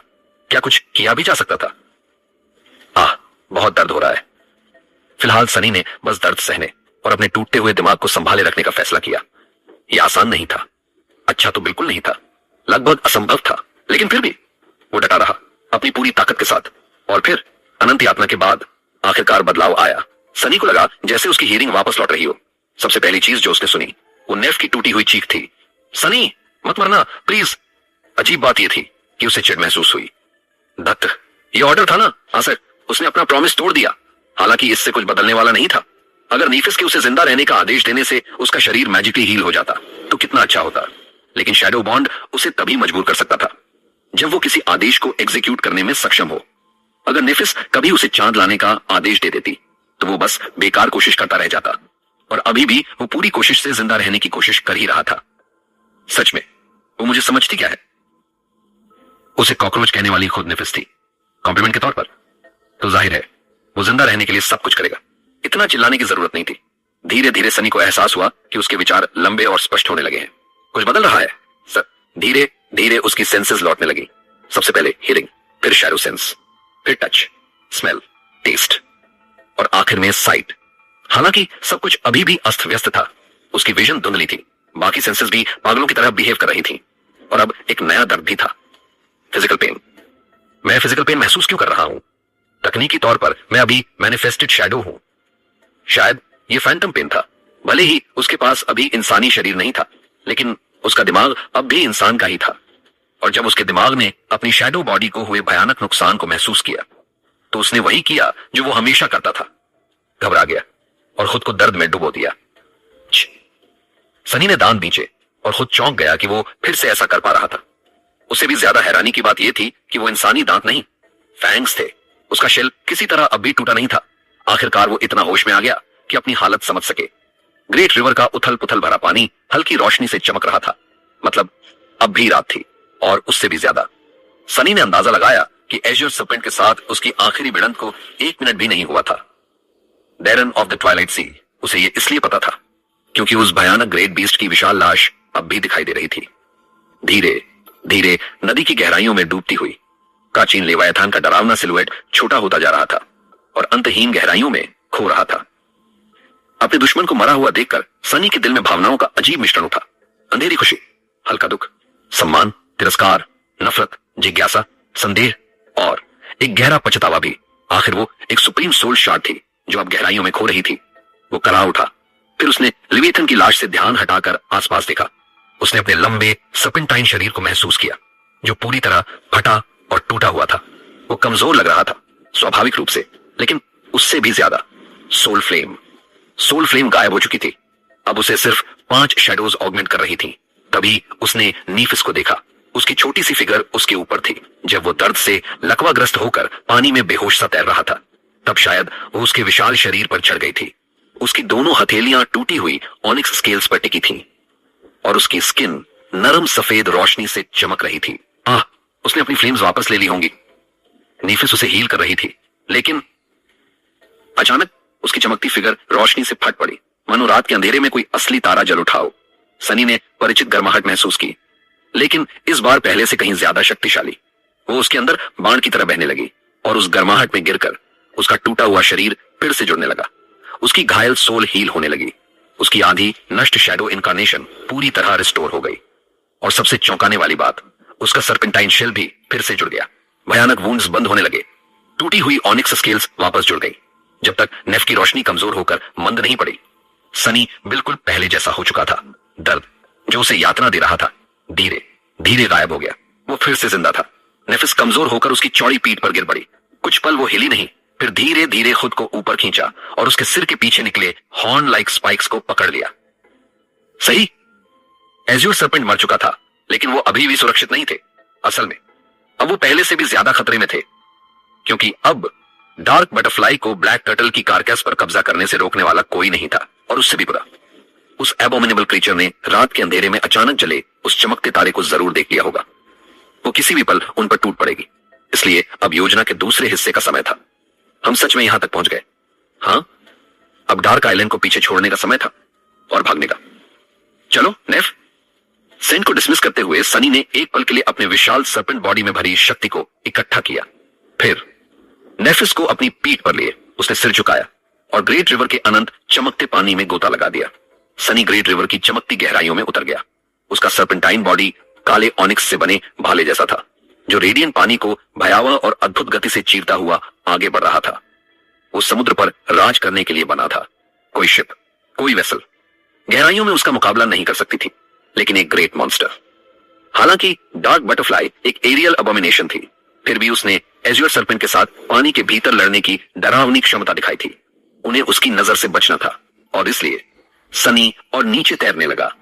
S1: क्या कुछ किया भी जा सकता था? बहुत दर्द हो रहा है। फिलहाल सनी ने बस दर्द सहने और अपने टूटते हुए दिमाग को संभाले रखने का फैसला किया। यह आसान नहीं था, अच्छा तो बिल्कुल नहीं था, लगभग असंभव था, लेकिन फिर भी वो डटा रहा अपनी पूरी ताकत के साथ। और फिर अनंत यातना के बाद आखिरकार बदलाव आया। सनी को लगा जैसे उसकी हियरिंग वापस लौट रही हो। सबसे पहली चीज जो उसने सुनी वो नेफ की टूटी हुई चीख थी, सनी मत मरना प्लीज। अजीब बात यह थी कि उसे चिढ़ महसूस हुई। दत्त, ये ऑर्डर था ना? हाँ सर। उसने अपना प्रॉमिस तोड़ दिया। हालांकि इससे कुछ बदलने वाला नहीं था। अगर नीफिस के उसे जिंदा रहने का आदेश देने से उसका शरीर मैजिकली हील हो जाता तो कितना अच्छा होता, लेकिन शैडो बॉन्ड उसे तभी मजबूर कर सकता था जब वो किसी आदेश को एग्जीक्यूट करने में सक्षम हो। अगर नेफिस कभी उसे चांद लाने का आदेश दे देती तो वो बस बेकार कोशिश करता रह जाता, और अभी भी वो पूरी कोशिश से जिंदा रहने की कोशिश कर ही रहा था। सच में वो मुझे समझती क्या है? उसे कॉकरोच कहने वाली खुद नेफिस थी, कॉम्प्लीमेंट के तौर पर। तो जाहिर है वो जिंदा रहने के लिए सब कुछ करेगा। इतना चिल्लाने की जरूरत नहीं थी। धीरे धीरे सनी को एहसास हुआ कि उसके विचार लंबे और स्पष्ट होने लगे हैं। कुछ बदल रहा है सर। धीरे धीरे उसकी सेंसेस लौटने लगी। सबसे पहले हियरिंग, फिर शैडो सेंस, फिर टच, स्मेल, टेस्ट और आखिर में साइट। हालांकि सब कुछ अभी भी अस्त व्यस्त था। उसकी विजन धुंधली थी, बाकी सेंसेस भी पागलों की तरह बिहेव कर रही थी। और अब एक नया दर्द भी था, फिजिकल पेन। मैं फिजिकल पेन महसूस क्यों कर रहा हूं? तकनीकी तौर पर मैं अभी मैनिफेस्टेड शैडो हूं। शायद ये फैंटम पेन था। भले ही उसके पास अभी इंसानी शरीर नहीं था, लेकिन उसका दिमाग अब भी इंसान का ही था। और जब उसके दिमाग ने अपनी शैडो बॉडी को हुए भयानक नुकसान को महसूस किया, तो उसने वही किया जो वो हमेशा करता था, घबरा गया और खुद को दर्द में डुबो दिया। सनी ने दांत बींचे और खुद चौंक गया कि वो फिर से ऐसा कर पा रहा था। उससे भी ज्यादा हैरानी की बात यह थी कि वो इंसानी दांत नहीं, फैंग्स थे। उसका शेल किसी तरह अब भी टूटा नहीं था। आखिरकार वो इतना होश में आ गया कि अपनी हालत समझ सके। ग्रेट रिवर का उथल पुथल भरा पानी हल्की रोशनी से चमक रहा था। मतलब अब भी रात थी और उससे भी ज्यादा। सनी ने अंदाजा लगाया कि एज्योर सर्पेंट के साथ उसकी आखिरी भिड़ंत को 1 मिनट भी नहीं हुआ था। डेरन ऑफ द ट्वाइलाइट सी, उसे यह इसलिए पता था क्योंकि उस भयानक ग्रेट बीस्ट की विशाल लाश अब भी दिखाई दे रही थी, धीरे धीरे नदी की गहराइयों में डूबती हुई। प्राचीन लेवायथान का डरावना सिलुएट छोटा होता जा रहा था और अंतहीन गहराइयों में खो रहा था। अपने दुश्मन को मरा हुआ देखकर सनी के दिल में भावनाओं का अजीब मिश्रण उठा। अंधेरी खुशी, हल्का दुख, सम्मान, तिरस्कार, नफरत, जिज्ञासा, संदेह और एक गहरा पछतावा भी। आखिर वो एक सुप्रीम सोल शार्ड थी जो अब गहराइयों में खो रही थी। वो करा उठा। फिर उसने लिविएथन की लाश से ध्यान हटाकर आसपास देखा। उसने अपने लंबे सर्पेंटाइन शरीर को महसूस किया जो पूरी तरह फटा और टूटा हुआ था। वो कमजोर लग रहा था स्वाभाविक रूप से, लेकिन उससे भी ज्यादा सोल फ्लेम गायब हो चुकी थी। अब उसे सिर्फ 5 शैडोज ऑगमेंट कर रही थी। तभी उसने नीफिस को देखा। उसकी छोटी सी फिगर उसके ऊपर थी जब वो दर्द से लकवाग्रस्त होकर पानी में बेहोश सा तैर रहा था। तब शायद वो उसके विशाल शरीर पर चढ़ गई थी। उसकी दोनों हथेलियां टूटी हुई ऑनिक्स स्केल्स पर टिकी थीं और उसकी स्किन नरम सफेद रोशनी से चमक रही थी। उसने अपनी फ्लेम्स वापस ले ली होंगी। नीफिस उसे हील कर रही थी, लेकिन अचानक उसकी चमकती फिगर रोशनी से फट पड़ी, मानो रात के अंधेरे में कोई असली तारा जल उठा हो। सनी ने परिचित गर्माहट महसूस की, लेकिन इस बार पहले से कहीं ज्यादा शक्तिशाली। वो उसके अंदर बाण की तरह बहने लगी और उस गर्माहट में गिरकर उसका टूटा हुआ शरीर फिर से जुड़ने लगा। उसकी घायल सोल हील होने लगी। उसकी आधी नष्ट शैडो इनकारनेशन पूरी तरह रिस्टोर हो गई। और सबसे चौंकाने वाली बात, उसका सर्पेंटाइन शेल भी फिर से जुड़ गया। भयानक वुंड्स बंद होने लगे। टूटी हुई ऑनिक्स स्केल्स वापस जुड़ गई जब तक नेफ की रोशनी कमजोर होकर मंद नहीं पड़ी। सनी बिल्कुल पहले जैसा हो चुका था। दर्द जो उसे यातना दे रहा था धीरे धीरे गायब हो गया। वो फिर से जिंदा था। नेफिस कमजोर होकर उसकी चौड़ी पीठ पर गिर पड़ी। कुछ पल वो हिली नहीं, फिर धीरे धीरे खुद को ऊपर खींचा और उसके सिर के पीछे निकले हॉर्न लाइक स्पाइक्स को पकड़ लिया। सही, एज्योर सर्पेंट मर चुका था, लेकिन वो अभी भी सुरक्षित नहीं थे। असल में अब वो पहले से भी ज्यादा खतरे में थे, क्योंकि अब डार्क बटरफ्लाई को ब्लैक टर्टल की कारकैस पर कब्जा करने से रोकने वाला कोई नहीं था। और उससे भी बुरा, उस एबोमिनेबल क्रीचर ने रात के अंधेरे में अचानक जले उस चमकते तारे को जरूर देख लिया होगा। वो किसी भी पल उन पर टूट पड़ेगी। इसलिए अब योजना के दूसरे हिस्से का समय था। हम सच में यहां तक पहुंच गए। हाँ, अब डार्क आइलैंड को पीछे छोड़ने का समय था और भागने का। चलो नेफ। सेंट को डिसमिस करते हुए सनी ने एक पल के लिए अपने विशाल सर्पेंट बॉडी में भरी शक्ति को इकट्ठा किया। फिर नेफिस को अपनी पीठ पर लिए उसने सिर झुकाया और ग्रेट रिवर के अनंत चमकते पानी में गोता लगा दिया। सनी ग्रेट रिवर की चमकती गहराइयों में उतर गया। उसका सर्पेंटाइन बॉडी काले ऑनिक्स से बने भाले जैसा था, जो रेडियंट पानी को भयावह और अद्भुत गति से चीरता हुआ आगे बढ़ रहा था। वो समुद्र पर राज करने के लिए बना था। कोई शिप, कोई वेसल गहराइयों में उसका मुकाबला नहीं कर सकती थी, लेकिन एक ग्रेट मॉन्स्टर। हालांकि डार्क बटरफ्लाई एक एरियल अबोमिनेशन थी, फिर भी उसने एज्योर सर्पेंट के साथ पानी के भीतर लड़ने की डरावनी क्षमता दिखाई थी। उन्हें उसकी नजर से बचना था और इसलिए सनी और नीचे तैरने लगा।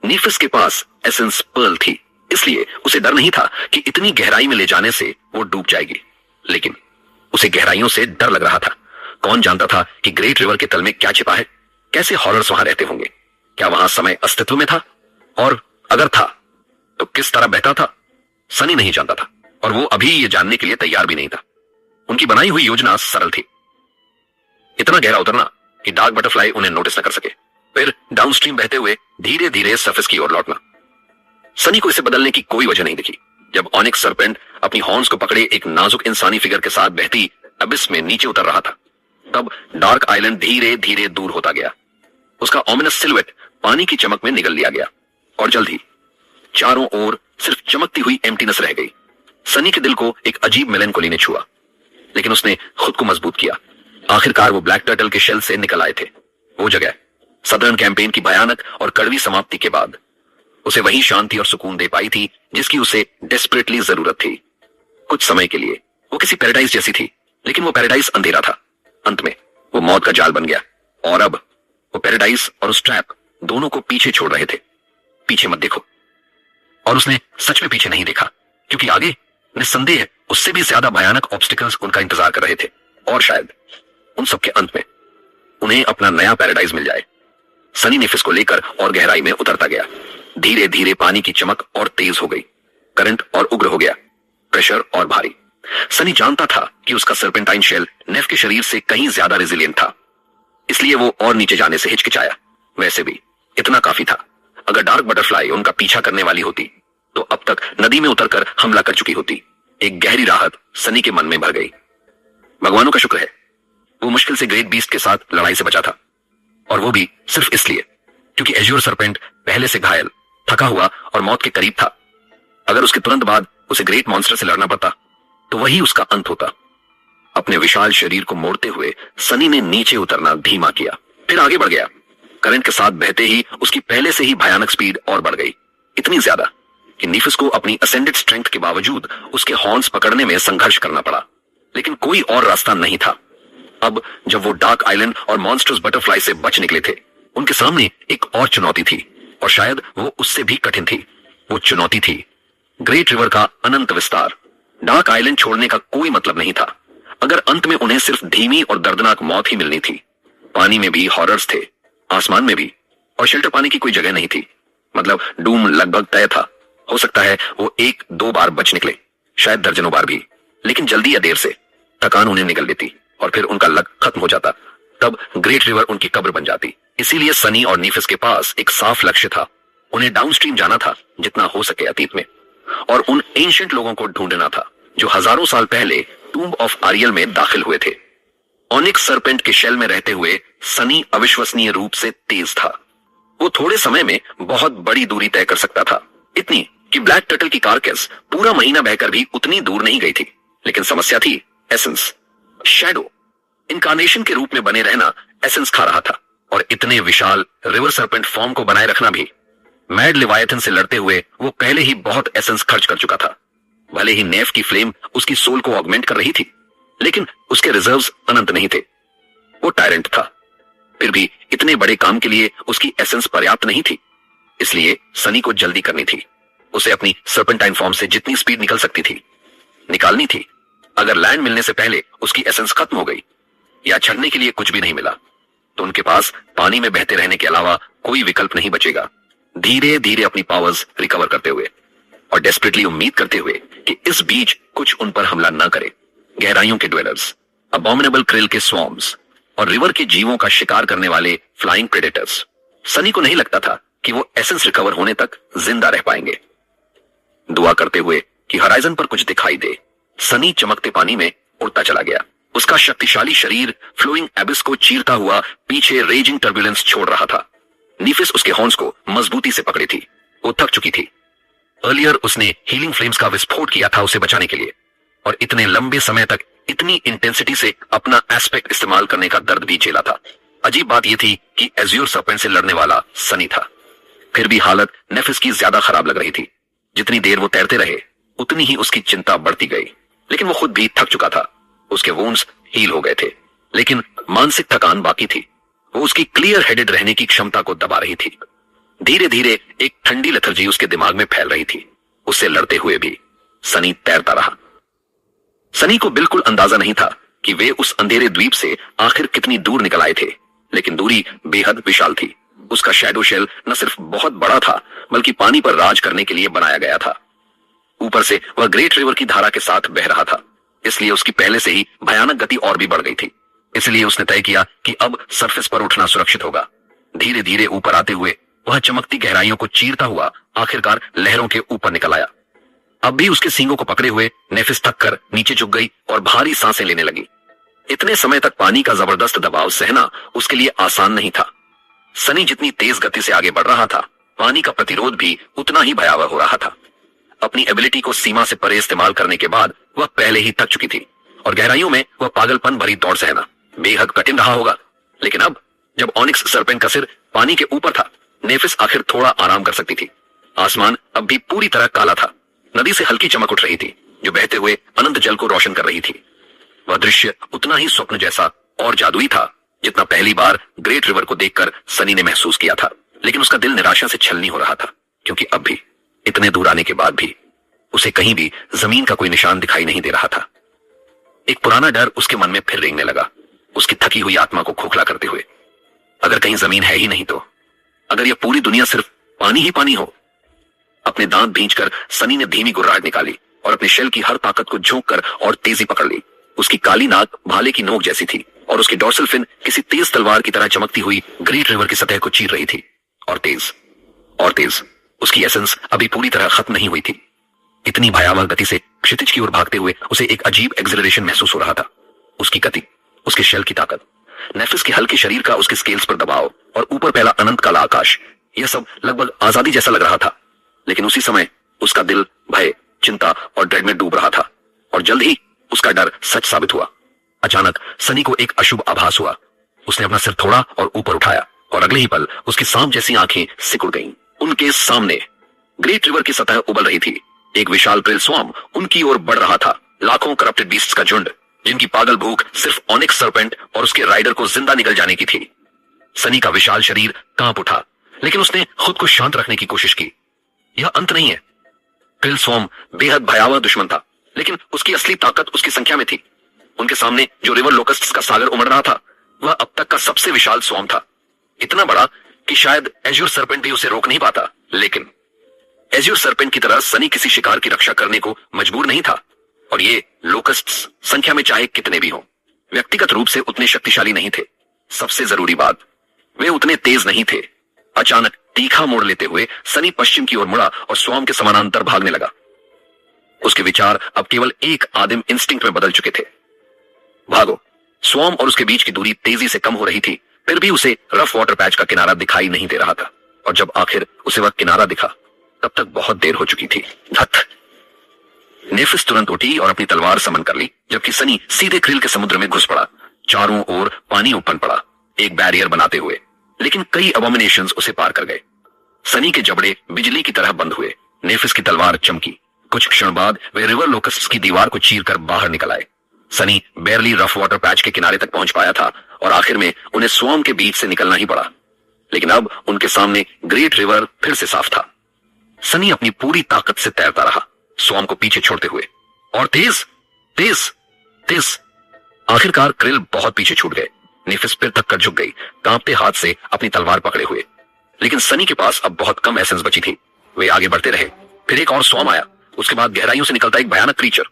S1: नीफिस के पास एसेंस पर्ल थी, इसलिए उसे डर नहीं था कि इतनी गहराई में ले जाने से वो डूब जाएगी। लेकिन उसे गहराइयों से डर लग रहा था। कौन जानता था कि ग्रेट रिवर के तल में क्या छिपा है? कैसे हॉरर्स वहां रहते होंगे? क्या वहां समय अस्तित्व में था? और अगर था तो किस तरह बहता था? सनी नहीं जानता था और वो अभी ये जानने के लिए तैयार भी नहीं था। उनकी बनाई हुई योजना सरल थी, इतना गहरा उतरना कि डार्क बटरफ्लाई उन्हें नोटिस न कर सके, फिर डाउनस्ट्रीम बहते हुए धीरे धीरे सरफेस की ओर लौटना। सनी को इसे बदलने की कोई वजह नहीं दिखी। जब ऑनिक्स सरपेंट अपनी हॉर्न्स को पकड़े एक नाजुक इंसानी फिगर के साथ बहती अबिस में नीचे उतर रहा था, तब डार्क आइलैंड धीरे धीरे दूर होता गया। उसका ओमिनस सिलुएट पानी की चमक में निगल लिया गया और जल्द ही चारों ओर सिर्फ चमकती हुई एम्प्टीनेस रह गई। सनी के दिल को एक अजीब मेलनकोली ने छुआ, लेकिन उसने खुद को मजबूत किया। आखिरकार वो ब्लैक टर्टल के शेल से निकल आए थे। वो जगह सदर्न कैंपेन की भयानक और कड़वी समाप्ति के बाद उसे वही शांति और सुकून दे पाई थी जिसकी उसे डेस्परेटली जरूरत थी। कुछ समय के लिए वो किसी पैराडाइज जैसी थी, लेकिन वो पैराडाइज अंधेरा था। अंत में वो मौत का जाल बन गया और अब वो पैराडाइज और उस ट्रैप दोनों को पीछे छोड़ रहे थे। पीछे मत देखो। और उसने सच में पीछे नहीं देखा, क्योंकि आगे निस्संदेह उससे भी ज्यादा भयानक ऑब्स्टिकल्स उनका इंतजार कर रहे थे। और शायद उन सबके अंत में उन्हें अपना नया पैराडाइज मिल जाए। सनी निफिस को लेकर और गहराई में उतरता गया। धीरे धीरे पानी की चमक और तेज हो गई, करंट और उग्र हो गया, प्रेशर और भारी। सनी जानता था कि उसका सर्पेंटाइन शेल नेफ के शरीर से कहीं ज्यादा रेजिलिएंट था, इसलिए वो और नीचे जाने से हिचकिचाया। वैसे भी इतना काफी था। अगर डार्क बटरफ्लाई उनका पीछा करने वाली होती तो अब तक नदी में उतरकर हमला कर चुकी होती। एक गहरी राहत सनी के मन में भर गई। भगवानों का शुक्र है वो मुश्किल से ग्रेट बीस्ट के साथ लड़ाई से बचा था, और वो भी सिर्फ इसलिए क्योंकि एज्योर सरपेंट पहले से घायल, थका हुआ और मौत के करीब था। अगर उसके तुरंत बाद उसे ग्रेट मॉन्स्टर से लड़ना पड़ता तो वही उसका अंत होता। अपने विशाल शरीर को मोड़ते हुए सनी ने नीचे उतरना धीमा किया, फिर आगे बढ़ गया। करंट के साथ बहते ही उसकी पहले से ही भयानक स्पीड और बढ़ गई, इतनी ज्यादा कि निफिस को अपनी असेंडेड स्ट्रेंथ के बावजूद उसके हॉर्न्स पकड़ने में संघर्ष करना पड़ा। लेकिन कोई और रास्ता नहीं था। अब जब वो डार्क आइलैंड और मॉन्स्टर्स बटरफ्लाई से बच निकले थे, उनके सामने एक और चुनौती थी, और शायद वो उससे भी कठिन थी। वो चुनौती थी ग्रेट रिवर का अनंत विस्तार। डार्क आइलैंड छोड़ने का कोई मतलब नहीं था अगर अंत में उन्हें सिर्फ धीमी और दर्दनाक मौत ही मिलनी थी। पानी में भी हॉरर्स थे, आसमान में भी, और शेल्टर पाने की कोई जगह नहीं थी। मतलब डूम लगभग तय था। हो सकता है वो एक दो बार बच निकले, शायद दर्जनों बार भी, लेकिन जल्दी या देर से थकान उन्हें निगल लेती और फिर उनका लक खत्म हो जाता। तब ग्रेट रिवर उनकी कब्र बन जाती। इसीलिए सनी और निफिस के पास एक साफ लक्ष्य था। उन्हें डाउनस्ट्रीम जाना था जितना हो सके अतीत में, और उन एंशिएंट लोगों को ढूंढना था जो हजारों साल पहले टूम्ब ऑफ आरियल में दाखिल हुए थे। ऑनिक्स सरपेंट के शेल में रहते हुए सनी अविश्वसनीय रूप से तेज था। वो थोड़े समय में बहुत बड़ी दूरी तय कर सकता था, इतनी कि ब्लैक टर्टल की कारकेस पूरा महीना बहकर भी उतनी दूर नहीं गई थी। लेकिन समस्या थी एसेंस। शैडो इनकार्नेशन के रूप में बने रहना एसेंस खा रहा था, और इतने विशाल रिवर सरपेंट फॉर्म को बनाए रखना भी। मैड लिवायथन से लड़ते हुए वो पहले ही बहुत एसेंस खर्च कर चुका था। भले ही नेफ की फ्लेम उसकी सोल को ऑगमेंट कर रही थी, लेकिन उसके रिजर्व्स अनंत नहीं थे। वो टायरेंट था, फिर भी इतने बड़े काम के लिए उसकी एसेंस पर्याप्त नहीं थी। इसलिए सनी को जल्दी करनी थी। उसे अपनी सर्पेंटाइन फॉर्म से जितनी स्पीड निकल सकती थी निकालनी थी। अगर लैंड मिलने से पहले उसकी एसेंस खत्म हो गई या चढ़ने के लिए कुछ भी नहीं मिला तो उनके पास पानी में बहते रहने के अलावा कोई विकल्प नहीं बचेगा। धीरे धीरे अपनी पावर्स रिकवर करते हुए और डेस्परेटली उम्मीद करते हुए कि इस बीच कुछ उन पर हमला न करे। गहराइयों के ड्वेलर्स, अबॉमिनेबल क्रिल के स्वॉर्म्स और रिवर के जीवों का शिकार करने वाले फ्लाइंग प्रेडेटर्स। सनी को नहीं लगता था कि वो एसेंस रिकवर होने तक जिंदा रह पाएंगे। दुआ करते हुए कि हराइजन पर कुछ दिखाई दे, सनी चमकते पानी में उड़ता चला गया। उसका शक्तिशाली शरीर फ्लोइंग एबिस को चीरता हुआ पीछे रेजिंग टर्बुलेंस छोड़ रहा था। निफिस उसके हॉर्न्स को मजबूती से पकड़ी थी। वो थक चुकी थी। अर्लियर उसने हीलिंग फ्लेम्स का विस्फोट किया था उसे बचाने के लिए, और इतने लंबे समय तक इतनी इंटेंसिटी से अपना एस्पेक्ट इस्तेमाल करने का दर्द भी झेला था। अजीब बात यह थी कि एज्योर सरपेंट से लड़ने वाला सनी था। फिर भी हालत नेफिस की ज्यादा खराब लग रही थी। जितनी देर वो तैरते रहे उतनी ही उसकी चिंता बढ़ती गई, लेकिन वो खुद भी थक चुका था। उसके वुंड्स हील हो गए थे, लेकिन मानसिक थकान बाकी थी। वो उसकी क्लियर हेडेड रहने की क्षमता को दबा रही थी। धीरे धीरे एक ठंडी लेथर्जी उसके दिमाग में फैल रही थी। उससे लड़ते हुए भी सनी तैरता रहा। सनी को बिल्कुल अंदाजा नहीं था कि वे उस अंधेरे द्वीप से आखिर कितनी दूर निकल आए थे, लेकिन दूरी बेहद विशाल थी। उसका शैडो शेल न सिर्फ बहुत बड़ा था, बल्कि पानी पर राज करने के लिए बनाया गया था। ऊपर से वह ग्रेट रिवर की धारा के साथ बह रहा था, इसलिए उसकी पहले से ही भयानक गति और भी बढ़ गई थी। इसलिए उसने तय किया कि अब सरफेस पर उठना सुरक्षित होगा। धीरे धीरे ऊपर आते हुए वह चमकती गहराइयों को चीरता हुआ आखिरकार लहरों के ऊपर निकल आया। अब भी उसके सींगों को पकड़े हुए नेफिस थक कर नीचे झुक गई और भारी सांसें लेने लगी। इतने समय तक पानी का जबरदस्त दबाव सहना उसके लिए आसान नहीं था। सनी जितनी तेज गति से आगे बढ़ रहा था, पानी का प्रतिरोध भी उतना ही भयावह हो रहा था। अपनी एबिलिटी को सीमा से परे इस्तेमाल करने के बाद वह पहले ही थक चुकी थी और गहराइयों में वह पागलपन भरी दौड़ सहना बेहद कठिन रहा होगा। लेकिन अब जब ऑनिक्स सरपेंट का सिर पानी के ऊपर था, नेफिस आखिर थोड़ा आराम कर सकती थी। आसमान अब भी पूरी तरह काला था। नदी से हल्की चमक उठ रही थी जो बहते हुए अनंत जल को रोशन कर रही थी। वह दृश्य उतना ही स्वप्न जैसा और जादुई था जितना पहली बार ग्रेट रिवर को देखकर सनी ने महसूस किया था। लेकिन उसका दिल निराशा से छलनी हो रहा था, क्योंकि अब भी इतने दूर आने के बाद भी उसे कहीं भी जमीन का कोई निशान दिखाई नहीं दे रहा था। एक पुराना डर उसके मन में फिर रेंगने लगा, उसकी थकी हुई आत्मा को खोखला करते हुए। अगर कहीं जमीन है ही नहीं तो? अगर यह पूरी दुनिया सिर्फ पानी ही पानी हो? अपने दांत भींचकर सनी ने धीमी गुर्राहट निकाली और अपने शेल की हर ताकत को झोंक कर और तेजी पकड़ ली। उसकी काली नाक भाले की नोक जैसी थी और उसकी डोर्सल फिन किसी तेज तलवार की तरह चमकती हुई ग्रेट रिवर की सतह को चीर रही थी। और तेज उसकी एसेंस अभी पूरी तरह खत्म नहीं हुई थी। इतनी भयावह गति से क्षितिज की ओर भागते हुए उसे एक अजीब एक्सिलरेशन महसूस हो रहा था। उसकी गति, उसके शेल की ताकत, नेफिस के हल्के शरीर का उसके स्केल्स पर दबाव और ऊपर फैला अनंत काला आकाश, यह सब लगभग आजादी जैसा लग रहा था। लेकिन उसी समय उसका दिल भय, चिंता और ड्रेड में डूब रहा था और जल्द ही उसका डर सच साबित हुआ। अचानक सनी को एक अशुभ आभास हुआ। उसने अपना सिर थोड़ा और ऊपर उठाया और अगले ही पल उसकी सांप जैसी आंखें सिकुड़ गईं। उनके सामने ग्रेट रिवर की सतह उबल रही थी। एक विशाल प्रिल स्वाम उनकी ओर बढ़ रहा था। लाखों करप्टेड बीस्ट्स का झुंड, जिनकी पागल भूख सिर्फ ऑनिक्स सरपेंट और उसके राइडर को जिंदा निकल जाने की थी। सनी का विशाल शरीर कांप उठा, लेकिन उसने खुद को शांत रखने की कोशिश की। यह अंत नहीं है। प्रिल स्वाम बेहद भयावह दुश्मन था, लेकिन उसकी असली ताकत उसकी संख्या में थी। उनके सामने जो रिवर लोकस्ट्स का सागर उमड़ रहा था, वह अब तक का सबसे विशाल स्वाम था। इतना बड़ा कि शायद एज्योर सरपेंट भी उसे रोक नहीं पाता। लेकिन एज्योर सरपेंट की तरह सनी किसी शिकार की रक्षा करने को मजबूर नहीं था। और ये लोकस्ट्स संख्या में चाहे कितने भी हों, व्यक्तिगत रूप से उतने शक्तिशाली नहीं थे। सबसे जरूरी बात, वे उतने तेज नहीं थे। अचानक तीखा मोड़ लेते हुए सनी पश्चिम की ओर मुड़ा और स्वाम के समानांतर भागने लगा। उसके विचार अब केवल एक आदिम इंस्टिंक्ट में बदल चुके थे, भागो। स्वाम और उसके बीच की दूरी तेजी से कम हो रही थी, फिर भी उसे रफ वाटर पैच का किनारा दिखाई नहीं दे रहा था। और जब आखिर उसे वह किनारा दिखा, तब तक बहुत देर हो चुकी थी। धत! नेफिस तुरंत उठी और अपनी तलवार समन कर ली, जबकि सनी सीधे क्रिल के समुद्र में घुस पड़ा। चारों ओर पानी उपन पड़ा, एक बैरियर बनाते हुए, लेकिन कई अबोमिनेशंस उसे पार कर गए। सनी के जबड़े बिजली की तरह बंद हुए। नेफिस की तलवार चमकी। कुछ क्षण बाद वे रिवर लोकस्ट्स की दीवार को चीरकर बाहर निकल आए। Sunny barely rough water patch के किनारे तक पहुंच पाया था और आखिर में उन्हें स्वाम के बीच से निकलना ही पड़ा। लेकिन अब उनके सामने ग्रेट रिवर फिर से साफ था। सनी अपनी पूरी ताकत से तैरता रहा, स्वाम को पीछे छोड़ते हुए। और तेज तेज तेज आखिरकार क्रिल बहुत पीछे छूट गए। नेफिस फिर तक कर झुक गई, कांपते हाथ से अपनी तलवार पकड़े हुए। लेकिन सनी के पास अब बहुत कम एसेंस बची थी। वे आगे बढ़ते रहे। फिर एक और स्वाम आया, उसके बाद गहराइयों से निकलता एक भयानक क्रीचर,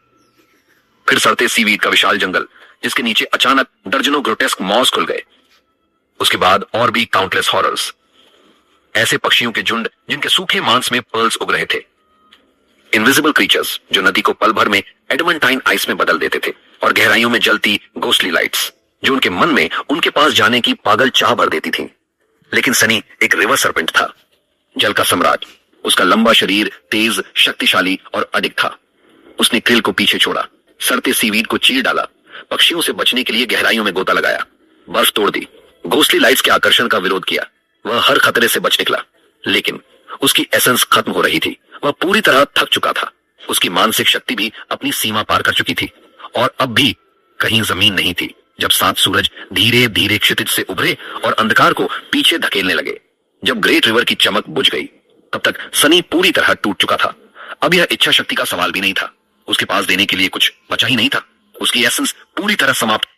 S1: फिर सड़ते सीवीड का विशाल जंगल, जिसके नीचे अचानक दर्जनों ग्रोटेस्क मॉस खुल गए। उसके बाद और भी काउंटलेस हॉरर्स, ऐसे पक्षियों के झुंड जिनके सूखे मांस में पर्ल्स उग रहे थे। इनविजिबल क्रीचर्स जो नदी को पल भर में एडमंटाइन आइस में बदल देते थे। और गहराइयों में जलती गोस्टली लाइट्स जो उनके मन में उनके पास जाने की पागल चाह भर देती थी। लेकिन सनी एक रिवर सरपेंट था, जल का सम्राट। उसका लंबा शरीर तेज, शक्तिशाली और अडिग था। उसने क्रिल को पीछे छोड़ा, सड़ते सीवीड को चीर डाला, पक्षियों से बचने के लिए गहराइयों में गोता लगाया, बर्फ तोड़ दी, गोस्टली लाइट्स के आकर्षण का विरोध किया। वह हर खतरे से बच निकला, लेकिन उसकी एसेंस खत्म हो रही थी। वह पूरी तरह थक चुका था। उसकी मानसिक शक्ति भी अपनी सीमा पार कर चुकी थी और अब भी कहीं जमीन नहीं थी। जब 7 सूरज धीरे धीरे क्षितिज से उभरे और अंधकार को पीछे धकेलने लगे, जब ग्रेट रिवर की चमक बुझ गई, तब तक सनी पूरी तरह टूट चुका था। अब यह इच्छा शक्ति का सवाल भी नहीं था, उसके पास देने के लिए कुछ बचा ही नहीं था। उसकी एसेंस पूरी तरह समाप्त